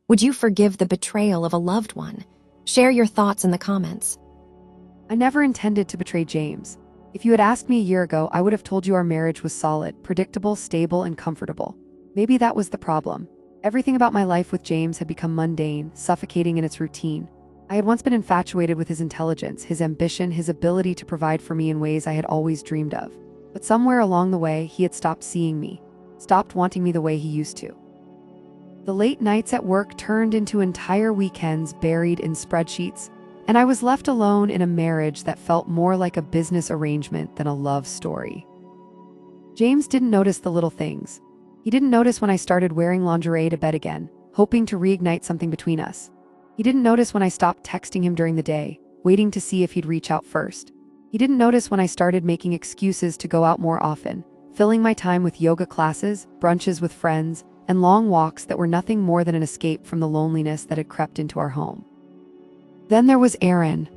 Would you forgive the betrayal of a loved one? Share your thoughts in the comments. I never intended to betray James. If you had asked me a year ago, I would have told you our marriage was solid, predictable, stable, and comfortable. Maybe that was the problem. Everything about my life with James had become mundane, suffocating in its routine. I had once been infatuated with his intelligence, his ambition, his ability to provide for me in ways I had always dreamed of. But somewhere along the way, he had stopped seeing me, stopped wanting me the way he used to. The late nights at work turned into entire weekends buried in spreadsheets, and I was left alone in a marriage that felt more like a business arrangement than a love story. James didn't notice the little things. He didn't notice when I started wearing lingerie to bed again, hoping to reignite something between us. He didn't notice when I stopped texting him during the day, waiting to see if he'd reach out first. He didn't notice when I started making excuses to go out more often, filling my time with yoga classes, brunches with friends, and long walks that were nothing more than an escape from the loneliness that had crept into our home. Then there was Aaron.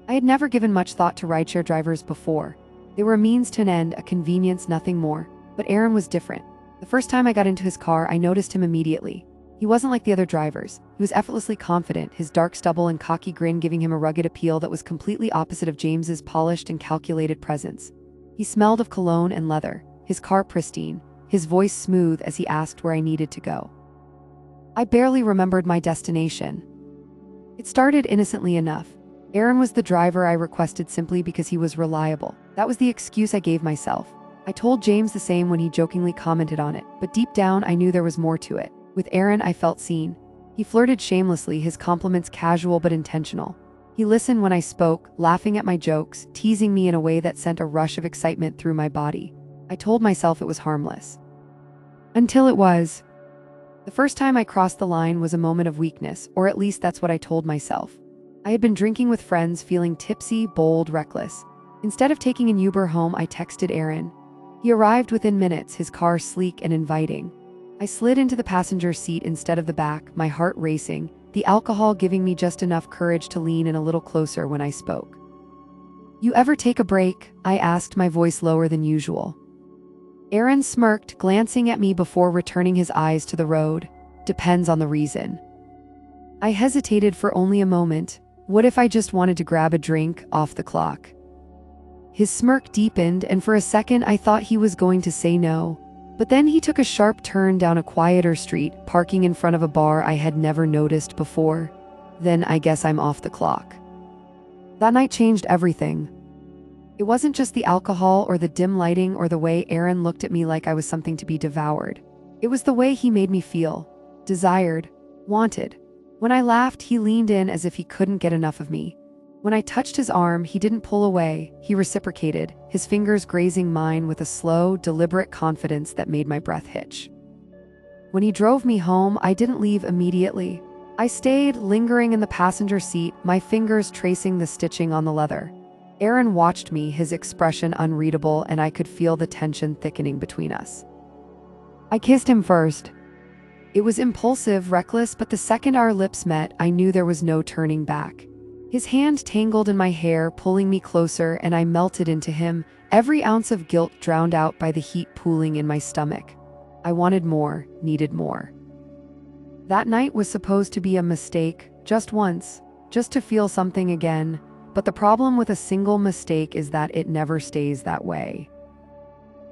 I had never given much thought to rideshare drivers before. They were a means to an end, a convenience, nothing more. But Aaron was different. The first time I got into his car, I noticed him immediately. He wasn't like the other drivers. He was effortlessly confident, his dark stubble and cocky grin giving him a rugged appeal that was completely opposite of James's polished and calculated presence. He smelled of cologne and leather, his car pristine, his voice smooth as he asked where I needed to go. I barely remembered my destination. It started innocently enough. Aaron was the driver I requested simply because he was reliable. That was the excuse I gave myself. I told James the same when he jokingly commented on it, but deep down I knew there was more to it. With Aaron, I felt seen. He flirted shamelessly, his compliments casual but intentional. He listened when I spoke, laughing at my jokes, teasing me in a way that sent a rush of excitement through my body. I told myself it was harmless. Until it was. The first time I crossed the line was a moment of weakness, or at least that's what I told myself. I had been drinking with friends, feeling tipsy, bold, reckless. Instead of taking an Uber home, I texted Aaron. He arrived within minutes, his car sleek and inviting. I slid into the passenger seat instead of the back, my heart racing, the alcohol giving me just enough courage to lean in a little closer when I spoke. "You ever take a break?" I asked, my voice lower than usual. Aaron smirked, glancing at me before returning his eyes to the road. "Depends on the reason." I hesitated for only a moment. What if I just wanted to grab a drink off the clock? His smirk deepened, and for a second I thought he was going to say no. But then he took a sharp turn down a quieter street, parking in front of a bar I had never noticed before. Then I guess I'm off the clock. That night changed everything. It wasn't just the alcohol or the dim lighting or the way Aaron looked at me like I was something to be devoured. It was the way he made me feel. Desired. Wanted. When I laughed, he leaned in as if he couldn't get enough of me. When I touched his arm, he didn't pull away. He reciprocated, his fingers grazing mine with a slow, deliberate confidence that made my breath hitch. When he drove me home, I didn't leave immediately. I stayed, lingering in the passenger seat, my fingers tracing the stitching on the leather. Aaron watched me, his expression unreadable, and I could feel the tension thickening between us. I kissed him first. It was impulsive, reckless, but the second our lips met, I knew there was no turning back. His hand tangled in my hair, pulling me closer, and I melted into him, every ounce of guilt drowned out by the heat pooling in my stomach. I wanted more, needed more. That night was supposed to be a mistake, just once, just to feel something again, but the problem with a single mistake is that it never stays that way.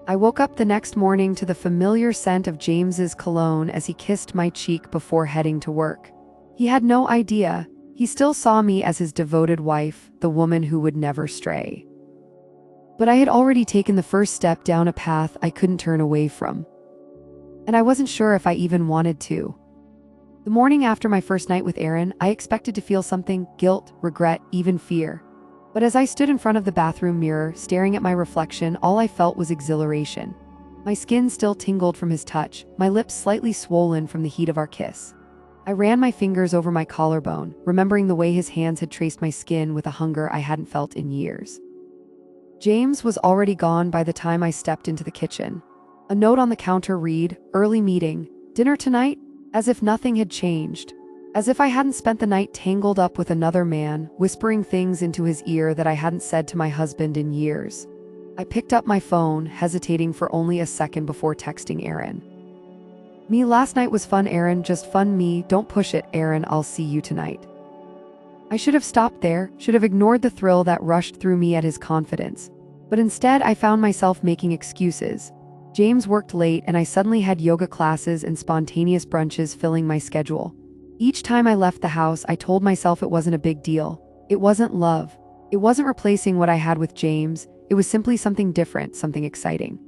I woke up the next morning to the familiar scent of James's cologne as he kissed my cheek before heading to work. He had no idea. He still saw me as his devoted wife, the woman who would never stray. But I had already taken the first step down a path I couldn't turn away from. And I wasn't sure if I even wanted to. The morning after my first night with Aaron, I expected to feel something: guilt, regret, even fear. But as I stood in front of the bathroom mirror, staring at my reflection, all I felt was exhilaration. My skin still tingled from his touch, my lips slightly swollen from the heat of our kiss. I ran my fingers over my collarbone, remembering the way his hands had traced my skin with a hunger I hadn't felt in years. James was already gone by the time I stepped into the kitchen. A note on the counter read, "Early meeting. Dinner tonight?" As if nothing had changed. As if I hadn't spent the night tangled up with another man, whispering things into his ear that I hadn't said to my husband in years. I picked up my phone, hesitating for only a second before texting Aaron. Me last night was fun, Aaron, just fun me, don't push it, Aaron, I'll see you tonight. I should have stopped there, should have ignored the thrill that rushed through me at his confidence. But instead, I found myself making excuses. James worked late and I suddenly had yoga classes and spontaneous brunches filling my schedule. Each time I left the house, I told myself it wasn't a big deal. It wasn't love. It wasn't replacing what I had with James. It was simply something different, something exciting.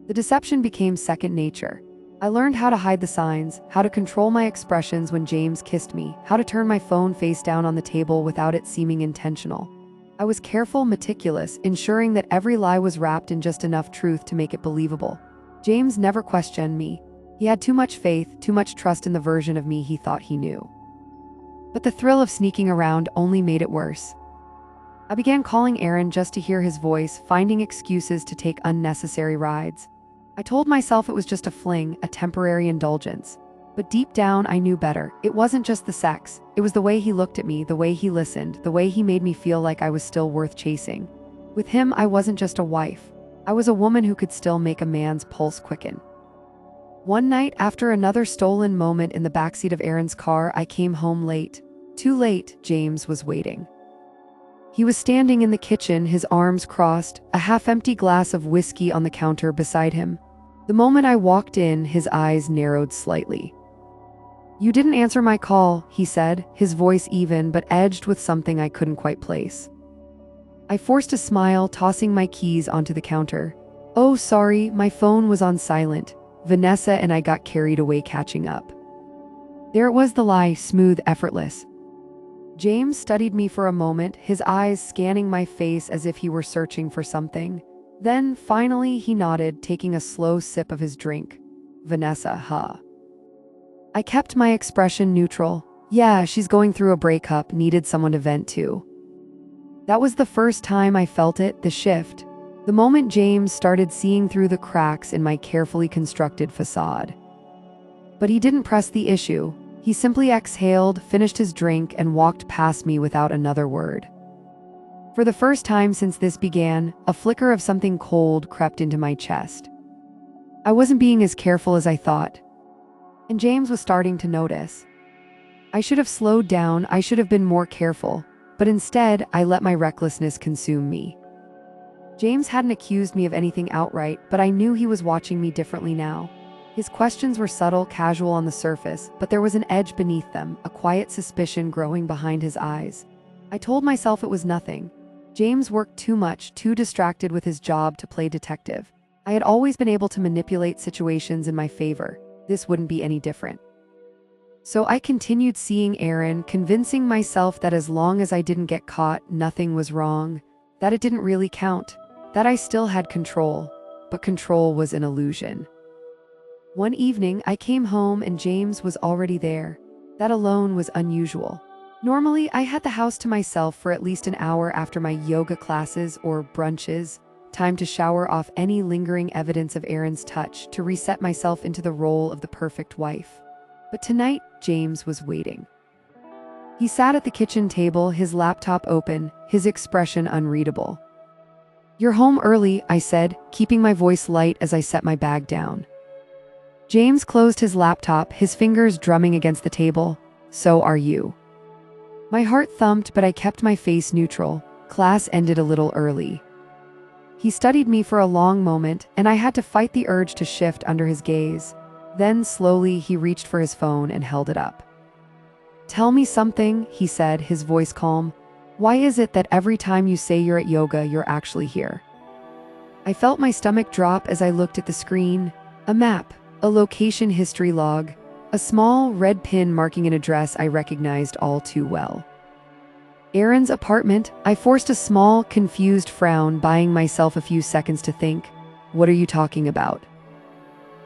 The deception became second nature. I learned how to hide the signs, how to control my expressions when James kissed me, how to turn my phone face down on the table without it seeming intentional. I was careful, meticulous, ensuring that every lie was wrapped in just enough truth to make it believable. James never questioned me. He had too much faith, too much trust in the version of me he thought he knew. But the thrill of sneaking around only made it worse. I began calling Aaron just to hear his voice, finding excuses to take unnecessary rides. I told myself it was just a fling, a temporary indulgence. But deep down, I knew better. It wasn't just the sex. It was the way he looked at me, the way he listened, the way he made me feel like I was still worth chasing. With him, I wasn't just a wife. I was a woman who could still make a man's pulse quicken. One night, after another stolen moment in the backseat of Aaron's car, I came home late. Too late, James was waiting. He was standing in the kitchen, his arms crossed, a half-empty glass of whiskey on the counter beside him. The moment I walked in, his eyes narrowed slightly. "You didn't answer my call," he said, his voice even but edged with something I couldn't quite place. I forced a smile, tossing my keys onto the counter. "Oh, sorry, my phone was on silent. Vanessa and I got carried away catching up." There it was, the lie, smooth, effortless. James studied me for a moment, his eyes scanning my face as if he were searching for something. Then, finally, he nodded, taking a slow sip of his drink. "Vanessa, huh?" I kept my expression neutral. "Yeah, she's going through a breakup, needed someone to vent to." That was the first time I felt it, the shift. The moment James started seeing through the cracks in my carefully constructed facade. But he didn't press the issue. He simply exhaled, finished his drink, and walked past me without another word. For the first time since this began, a flicker of something cold crept into my chest. I wasn't being as careful as I thought. And James was starting to notice. I should have slowed down, I should have been more careful, but instead, I let my recklessness consume me. James hadn't accused me of anything outright, but I knew he was watching me differently now. His questions were subtle, casual on the surface, but there was an edge beneath them, a quiet suspicion growing behind his eyes. I told myself it was nothing. James worked too much, too distracted with his job to play detective. I had always been able to manipulate situations in my favor. This wouldn't be any different. So I continued seeing Aaron, convincing myself that as long as I didn't get caught, nothing was wrong, that it didn't really count, that I still had control, but control was an illusion. One evening, I came home and James was already there. That alone was unusual. Normally, I had the house to myself for at least an hour after my yoga classes or brunches, time to shower off any lingering evidence of Aaron's touch, to reset myself into the role of the perfect wife. But tonight, James was waiting. He sat at the kitchen table, his laptop open, his expression unreadable. "You're home early," I said, keeping my voice light as I set my bag down. James closed his laptop, his fingers drumming against the table. "So are you." My heart thumped, but I kept my face neutral. Class ended a little early. He studied me for a long moment, and I had to fight the urge to shift under his gaze. Then, slowly, he reached for his phone and held it up. "Tell me something," he said, his voice calm. "Why is it that every time you say you're at yoga, you're actually here?" I felt my stomach drop as I looked at the screen. A map, a location history log, a small red pin marking an address I recognized all too well. Aaron's apartment. I forced a small, confused frown, buying myself a few seconds to think. "What are you talking about?"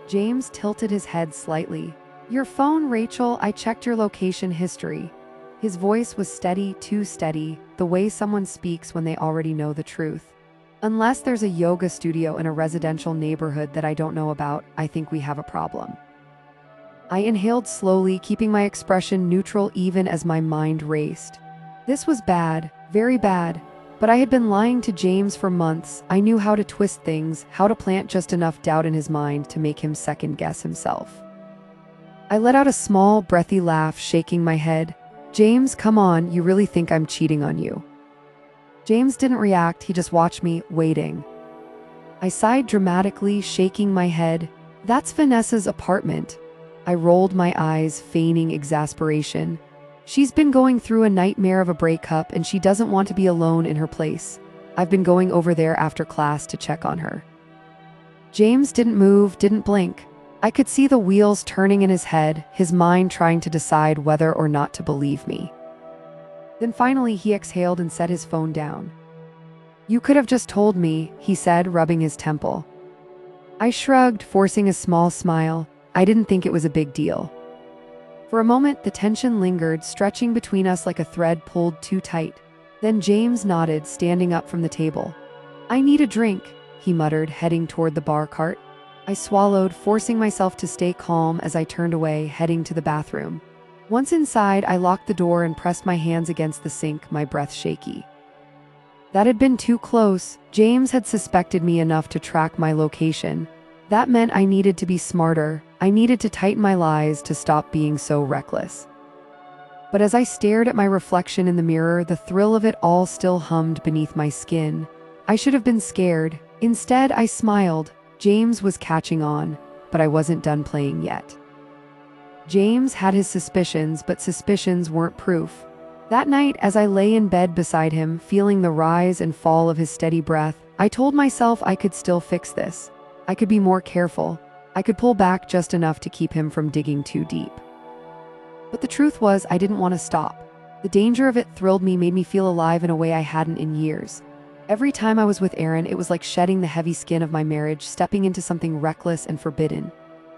James tilted his head slightly. "Your phone, Rachel, I checked your location history." His voice was steady, too steady, the way someone speaks when they already know the truth. "Unless there's a yoga studio in a residential neighborhood that I don't know about, I think we have a problem." I inhaled slowly, keeping my expression neutral even as my mind raced. This was bad, very bad, but I had been lying to James for months. I knew how to twist things, how to plant just enough doubt in his mind to make him second-guess himself. I let out a small, breathy laugh, shaking my head. James, come on, you really think I'm cheating on you? James didn't react, he just watched me, waiting. I sighed dramatically, shaking my head. That's Vanessa's apartment. I rolled my eyes, feigning exasperation. She's been going through a nightmare of a breakup and she doesn't want to be alone in her place. I've been going over there after class to check on her. James didn't move, didn't blink. I could see the wheels turning in his head, his mind trying to decide whether or not to believe me. Then finally he exhaled and set his phone down. You could have just told me, he said, rubbing his temple. I shrugged, forcing a small smile. I didn't think it was a big deal. For a moment, the tension lingered, stretching between us like a thread pulled too tight. Then James nodded, standing up from the table. I need a drink, he muttered, heading toward the bar cart. I swallowed, forcing myself to stay calm as I turned away, heading to the bathroom. Once inside, I locked the door and pressed my hands against the sink, my breath shaky. That had been too close. James had suspected me enough to track my location. That meant I needed to be smarter. I needed to tighten my lies to stop being so reckless. But as I stared at my reflection in the mirror, the thrill of it all still hummed beneath my skin. I should have been scared. Instead, I smiled. James was catching on, but I wasn't done playing yet. James had his suspicions, but suspicions weren't proof. That night, as I lay in bed beside him, feeling the rise and fall of his steady breath, I told myself I could still fix this. I could be more careful. I could pull back just enough to keep him from digging too deep. But the truth was, I didn't want to stop. The danger of it thrilled me, made me feel alive in a way I hadn't in years. Every time I was with Aaron, it was like shedding the heavy skin of my marriage, stepping into something reckless and forbidden.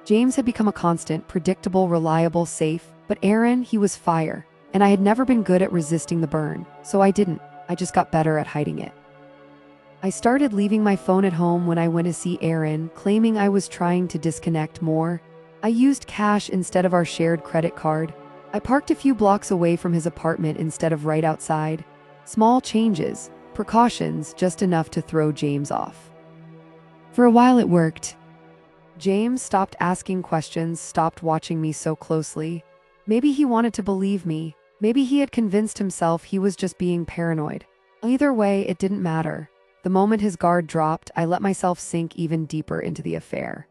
James had become a constant, predictable, reliable, safe, but Aaron, he was fire, and I had never been good at resisting the burn, so I didn't. I just got better at hiding it. I started leaving my phone at home when I went to see Aaron, claiming I was trying to disconnect more. I used cash instead of our shared credit card. I parked a few blocks away from his apartment instead of right outside. Small changes, precautions, just enough to throw James off. For a while it worked. James stopped asking questions, stopped watching me so closely. Maybe he wanted to believe me. Maybe he had convinced himself he was just being paranoid. Either way, it didn't matter. The moment his guard dropped, I let myself sink even deeper into the affair.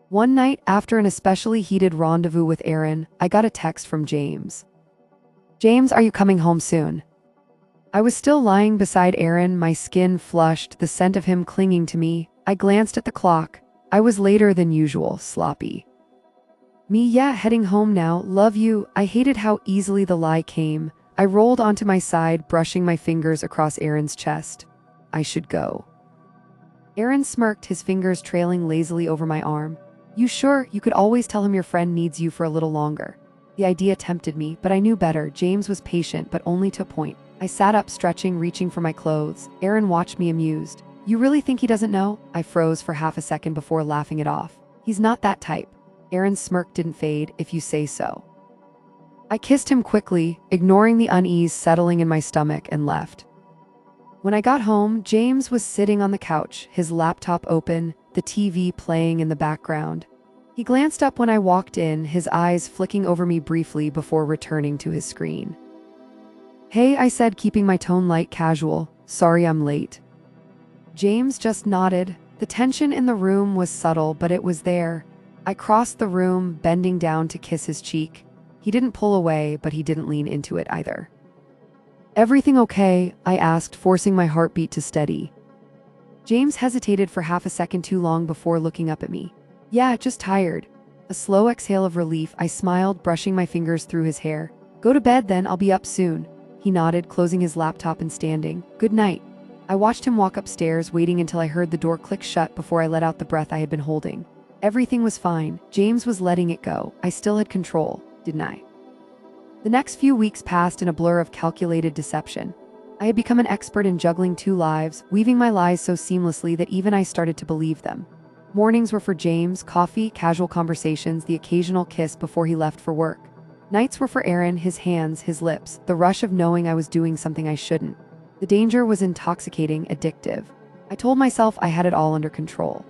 One night, after an especially heated rendezvous with Aaron, I got a text from James. James, are you coming home soon? I was still lying beside Aaron, my skin flushed, the scent of him clinging to me. I glanced at the clock. I was later than usual, sloppy. Me, yeah, heading home now, love you. I hated how easily the lie came. I rolled onto my side, brushing my fingers across Aaron's chest. I should go. Aaron smirked, his fingers trailing lazily over my arm. You sure? You could always tell him your friend needs you for a little longer. The idea tempted me, but I knew better. James was patient, but only to a point. I sat up, stretching, reaching for my clothes. Aaron watched me amused. You really think he doesn't know? I froze for half a second before laughing it off. He's not that type. Aaron's smirk didn't fade, if you say so. I kissed him quickly, ignoring the unease settling in my stomach, and left. When I got home, James was sitting on the couch, his laptop open, the TV playing in the background. He glanced up when I walked in, his eyes flicking over me briefly before returning to his screen. Hey, I said, keeping my tone light, casual. Sorry I'm late. James just nodded. The tension in the room was subtle, but it was there. I crossed the room, bending down to kiss his cheek. He didn't pull away, but he didn't lean into it either. Everything okay? I asked, forcing my heartbeat to steady. James hesitated for half a second too long before looking up at me. Yeah, just tired. A slow exhale of relief, I smiled, brushing my fingers through his hair. Go to bed then, I'll be up soon. He nodded, closing his laptop and standing. Good night. I watched him walk upstairs, waiting until I heard the door click shut before I let out the breath I had been holding. Everything was fine. James was letting it go. I still had control, didn't I? The next few weeks passed in a blur of calculated deception. I had become an expert in juggling two lives, weaving my lies so seamlessly that even I started to believe them. Mornings were for James, coffee, casual conversations, the occasional kiss before he left for work. Nights were for Aaron, his hands, his lips, the rush of knowing I was doing something I shouldn't. The danger was intoxicating, addictive. I told myself I had it all under control.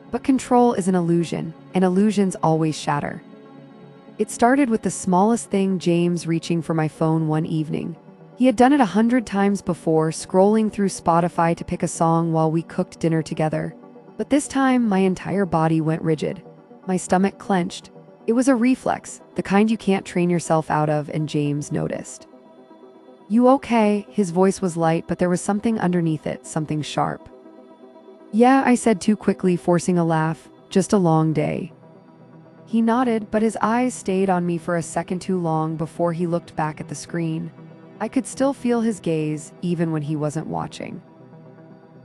But control is an illusion, and illusions always shatter. It started with the smallest thing, James reaching for my phone one evening. He had done it 100 times before, scrolling through Spotify to pick a song while we cooked dinner together. But this time, my entire body went rigid. My stomach clenched. It was a reflex, the kind you can't train yourself out of, and James noticed. "You okay?" His voice was light, but there was something underneath it, something sharp. "Yeah," I said too quickly, forcing a laugh. "Just a long day." He nodded, but his eyes stayed on me for a second too long before he looked back at the screen. I could still feel his gaze, even when he wasn't watching.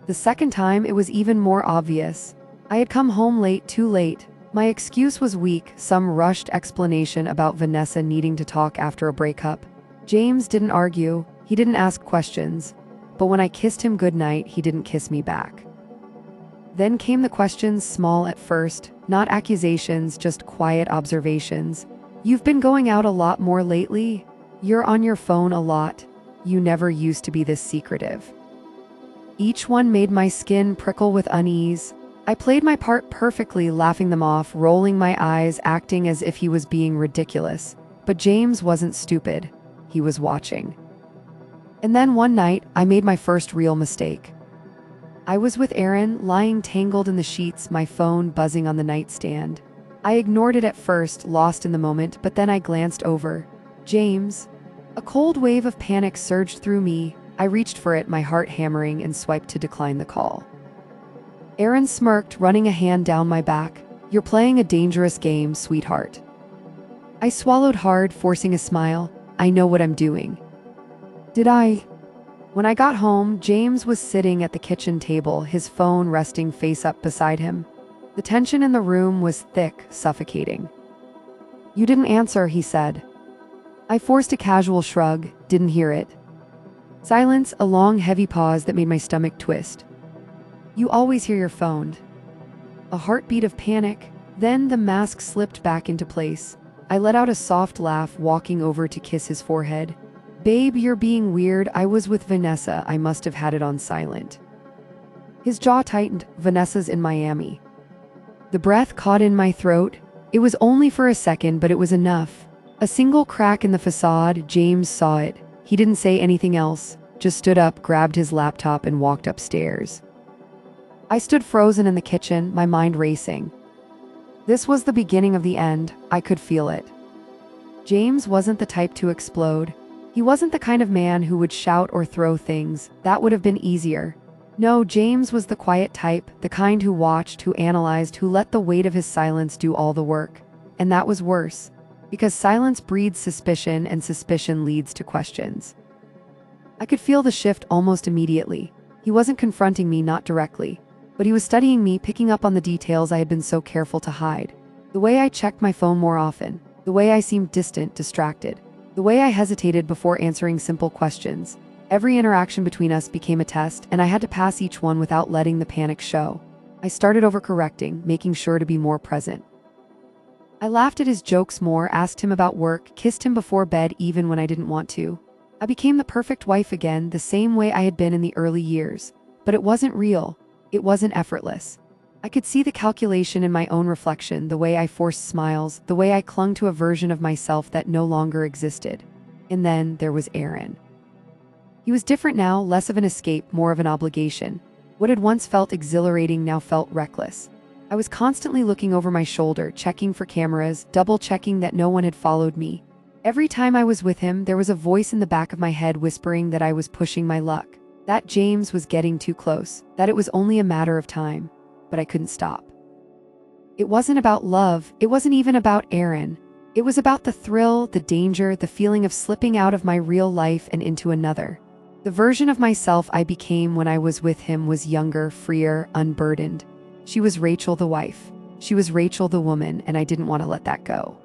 The second time, it was even more obvious. I had come home late, too late. My excuse was weak, some rushed explanation about Vanessa needing to talk after a breakup. James didn't argue, he didn't ask questions, but when I kissed him goodnight, he didn't kiss me back. Then came the questions, small at first, not accusations, just quiet observations. "You've been going out a lot more lately. You're on your phone a lot. You never used to be this secretive." Each one made my skin prickle with unease. I played my part perfectly, laughing them off, rolling my eyes, acting as if he was being ridiculous. But James wasn't stupid. He was watching. And then one night, I made my first real mistake. I was with Aaron, lying tangled in the sheets, my phone buzzing on the nightstand. I ignored it at first, lost in the moment, but then I glanced over. "James." A cold wave of panic surged through me. I reached for it, my heart hammering, and swiped to decline the call. Aaron smirked, running a hand down my back. "You're playing a dangerous game, sweetheart." I swallowed hard, forcing a smile. "I know what I'm doing." "Did I?" When I got home, James was sitting at the kitchen table, his phone resting face up beside him. The tension in the room was thick, suffocating. "You didn't answer," he said. I forced a casual shrug, didn't hear it. Silence, a long, heavy pause that made my stomach twist. "You always hear your phone." A heartbeat of panic, then the mask slipped back into place. I let out a soft laugh, walking over to kiss his forehead. "Babe, you're being weird. I was with Vanessa. I must have had it on silent." His jaw tightened. "Vanessa's in Miami." The breath caught in my throat. It was only for a second, but it was enough. A single crack in the facade. James saw it. He didn't say anything else, just stood up, grabbed his laptop, and walked upstairs. I stood frozen in the kitchen, my mind racing. This was the beginning of the end. I could feel it. James wasn't the type to explode. He wasn't the kind of man who would shout or throw things. That would have been easier. No, James was the quiet type, the kind who watched, who analyzed, who let the weight of his silence do all the work. And that was worse, because silence breeds suspicion, and suspicion leads to questions. I could feel the shift almost immediately. He wasn't confronting me, not directly, but he was studying me, picking up on the details I had been so careful to hide. The way I checked my phone more often, the way I seemed distant, distracted, the way I hesitated before answering simple questions. Every interaction between us became a test, and I had to pass each one without letting the panic show. I started overcorrecting, making sure to be more present. I laughed at his jokes more, asked him about work, kissed him before bed even when I didn't want to. I became the perfect wife again, the same way I had been in the early years. But it wasn't real. It wasn't effortless. I could see the calculation in my own reflection, the way I forced smiles, the way I clung to a version of myself that no longer existed. And then there was Aaron. He was different now, less of an escape, more of an obligation. What had once felt exhilarating now felt reckless. I was constantly looking over my shoulder, checking for cameras, double-checking that no one had followed me. Every time I was with him, there was a voice in the back of my head whispering that I was pushing my luck, that James was getting too close, that it was only a matter of time. But I couldn't stop. It wasn't about love, it wasn't even about Aaron. It was about the thrill, the danger, the feeling of slipping out of my real life and into another. The version of myself I became when I was with him was younger, freer, unburdened. She was Rachel the wife. She was Rachel the woman, and I didn't want to let that go.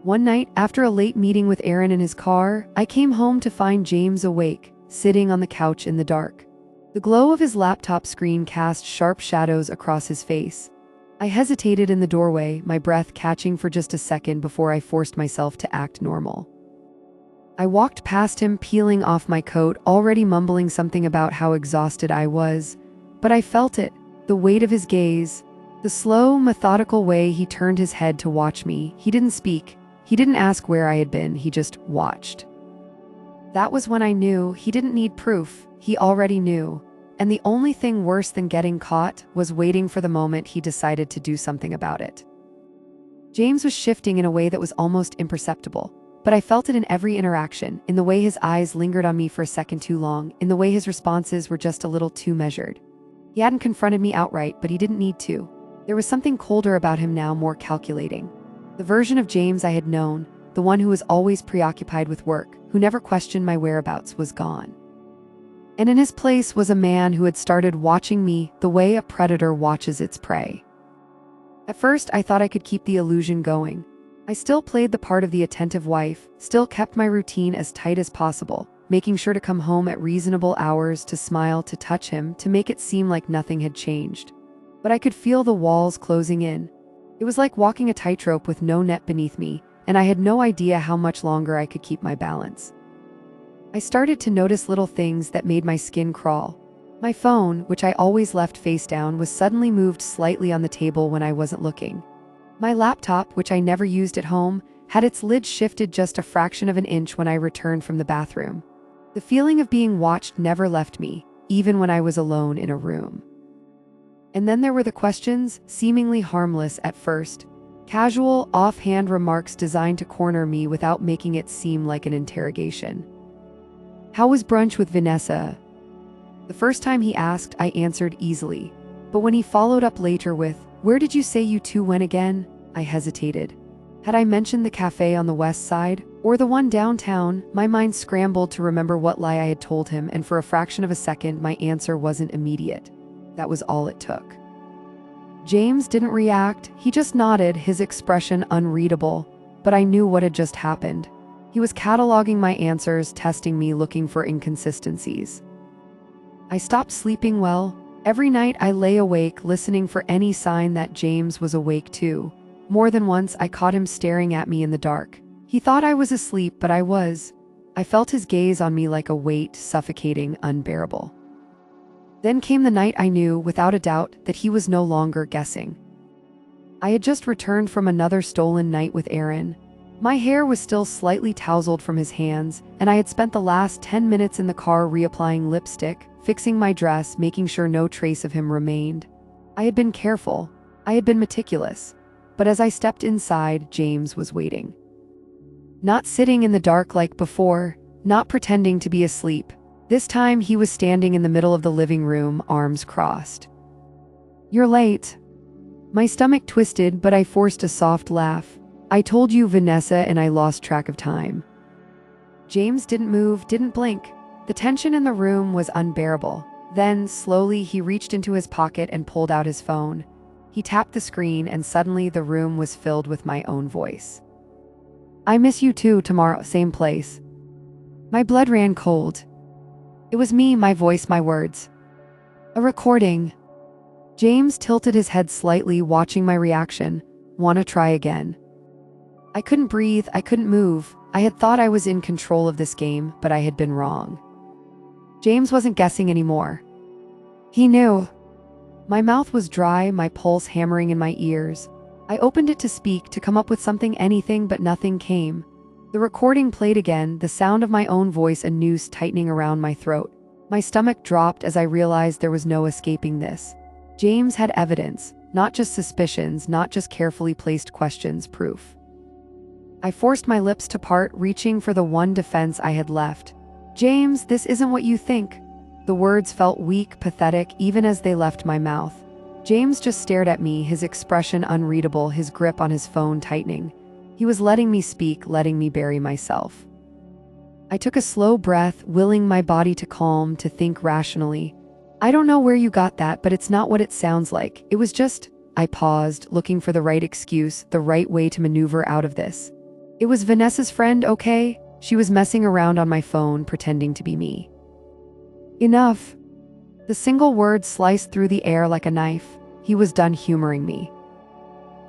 One night, after a late meeting with Aaron in his car, I came home to find James awake, sitting on the couch in the dark. The glow of his laptop screen cast sharp shadows across his face. I hesitated in the doorway, my breath catching for just a second before I forced myself to act normal. I walked past him, peeling off my coat, already mumbling something about how exhausted I was. But I felt it, the weight of his gaze. The slow, methodical way he turned his head to watch me, he didn't speak, he didn't ask where I had been, he just watched. That was when I knew he didn't need proof, he already knew. And the only thing worse than getting caught was waiting for the moment he decided to do something about it. James was shifting in a way that was almost imperceptible, but I felt it in every interaction, in the way his eyes lingered on me for a second too long, in the way his responses were just a little too measured. He hadn't confronted me outright, but he didn't need to. There was something colder about him now, more calculating. The version of James I had known, the one who was always preoccupied with work, who never questioned my whereabouts, was gone. And in his place was a man who had started watching me the way a predator watches its prey. At first, I thought I could keep the illusion going. I still played the part of the attentive wife, still kept my routine as tight as possible, making sure to come home at reasonable hours, to smile, to touch him, to make it seem like nothing had changed. But I could feel the walls closing in. It was like walking a tightrope with no net beneath me, and I had no idea how much longer I could keep my balance. I started to notice little things that made my skin crawl. My phone, which I always left face down, was suddenly moved slightly on the table when I wasn't looking. My laptop, which I never used at home, had its lid shifted just a fraction of an inch when I returned from the bathroom. The feeling of being watched never left me, even when I was alone in a room. And then there were the questions, seemingly harmless at first. Casual, offhand remarks designed to corner me without making it seem like an interrogation. How was brunch with Vanessa? The first time he asked, I answered easily. But when he followed up later with, where did you say you two went again? I hesitated. Had I mentioned the cafe on the west side, or the one downtown? My mind scrambled to remember what lie I had told him, and for a fraction of a second, my answer wasn't immediate. That was all it took. James didn't react, he just nodded, his expression unreadable, but I knew what had just happened. He was cataloging my answers, testing me, looking for inconsistencies. I stopped sleeping well. Every night I lay awake, listening for any sign that James was awake too. More than once I caught him staring at me in the dark. He thought I was asleep, but I was. I felt his gaze on me like a weight, suffocating, unbearable. Then came the night I knew, without a doubt, that he was no longer guessing. I had just returned from another stolen night with Aaron. My hair was still slightly tousled from his hands, and I had spent the last 10 minutes in the car reapplying lipstick, fixing my dress, making sure no trace of him remained. I had been careful. I had been meticulous. But as I stepped inside, James was waiting. Not sitting in the dark like before, not pretending to be asleep. This time he was standing in the middle of the living room, arms crossed. You're late. My stomach twisted, but I forced a soft laugh. I told you, Vanessa, and I lost track of time. James didn't move, didn't blink. The tension in the room was unbearable. Then, slowly, he reached into his pocket and pulled out his phone. He tapped the screen, and suddenly the room was filled with my own voice. I miss you too, tomorrow, same place. My blood ran cold. It was me, my voice, my words. A recording. James tilted his head slightly, watching my reaction. Wanna try again? I couldn't breathe, I couldn't move. I had thought I was in control of this game, but I had been wrong. James wasn't guessing anymore. He knew. My mouth was dry, my pulse hammering in my ears. I opened it to speak, to come up with something, anything, but nothing came. The recording played again, the sound of my own voice, a noose tightening around my throat. My stomach dropped as I realized there was no escaping this. James had evidence, not just suspicions, not just carefully placed questions, proof. I forced my lips to part, reaching for the one defense I had left. James, this isn't what you think. The words felt weak, pathetic, even as they left my mouth. James just stared at me, his expression unreadable, his grip on his phone tightening. He was letting me speak, letting me bury myself. I took a slow breath, willing my body to calm, to think rationally. I don't know where you got that, but it's not what it sounds like. It was just... I paused, looking for the right excuse, the right way to maneuver out of this. It was Vanessa's friend, okay? She was messing around on my phone, pretending to be me. Enough. The single word sliced through the air like a knife. He was done humoring me.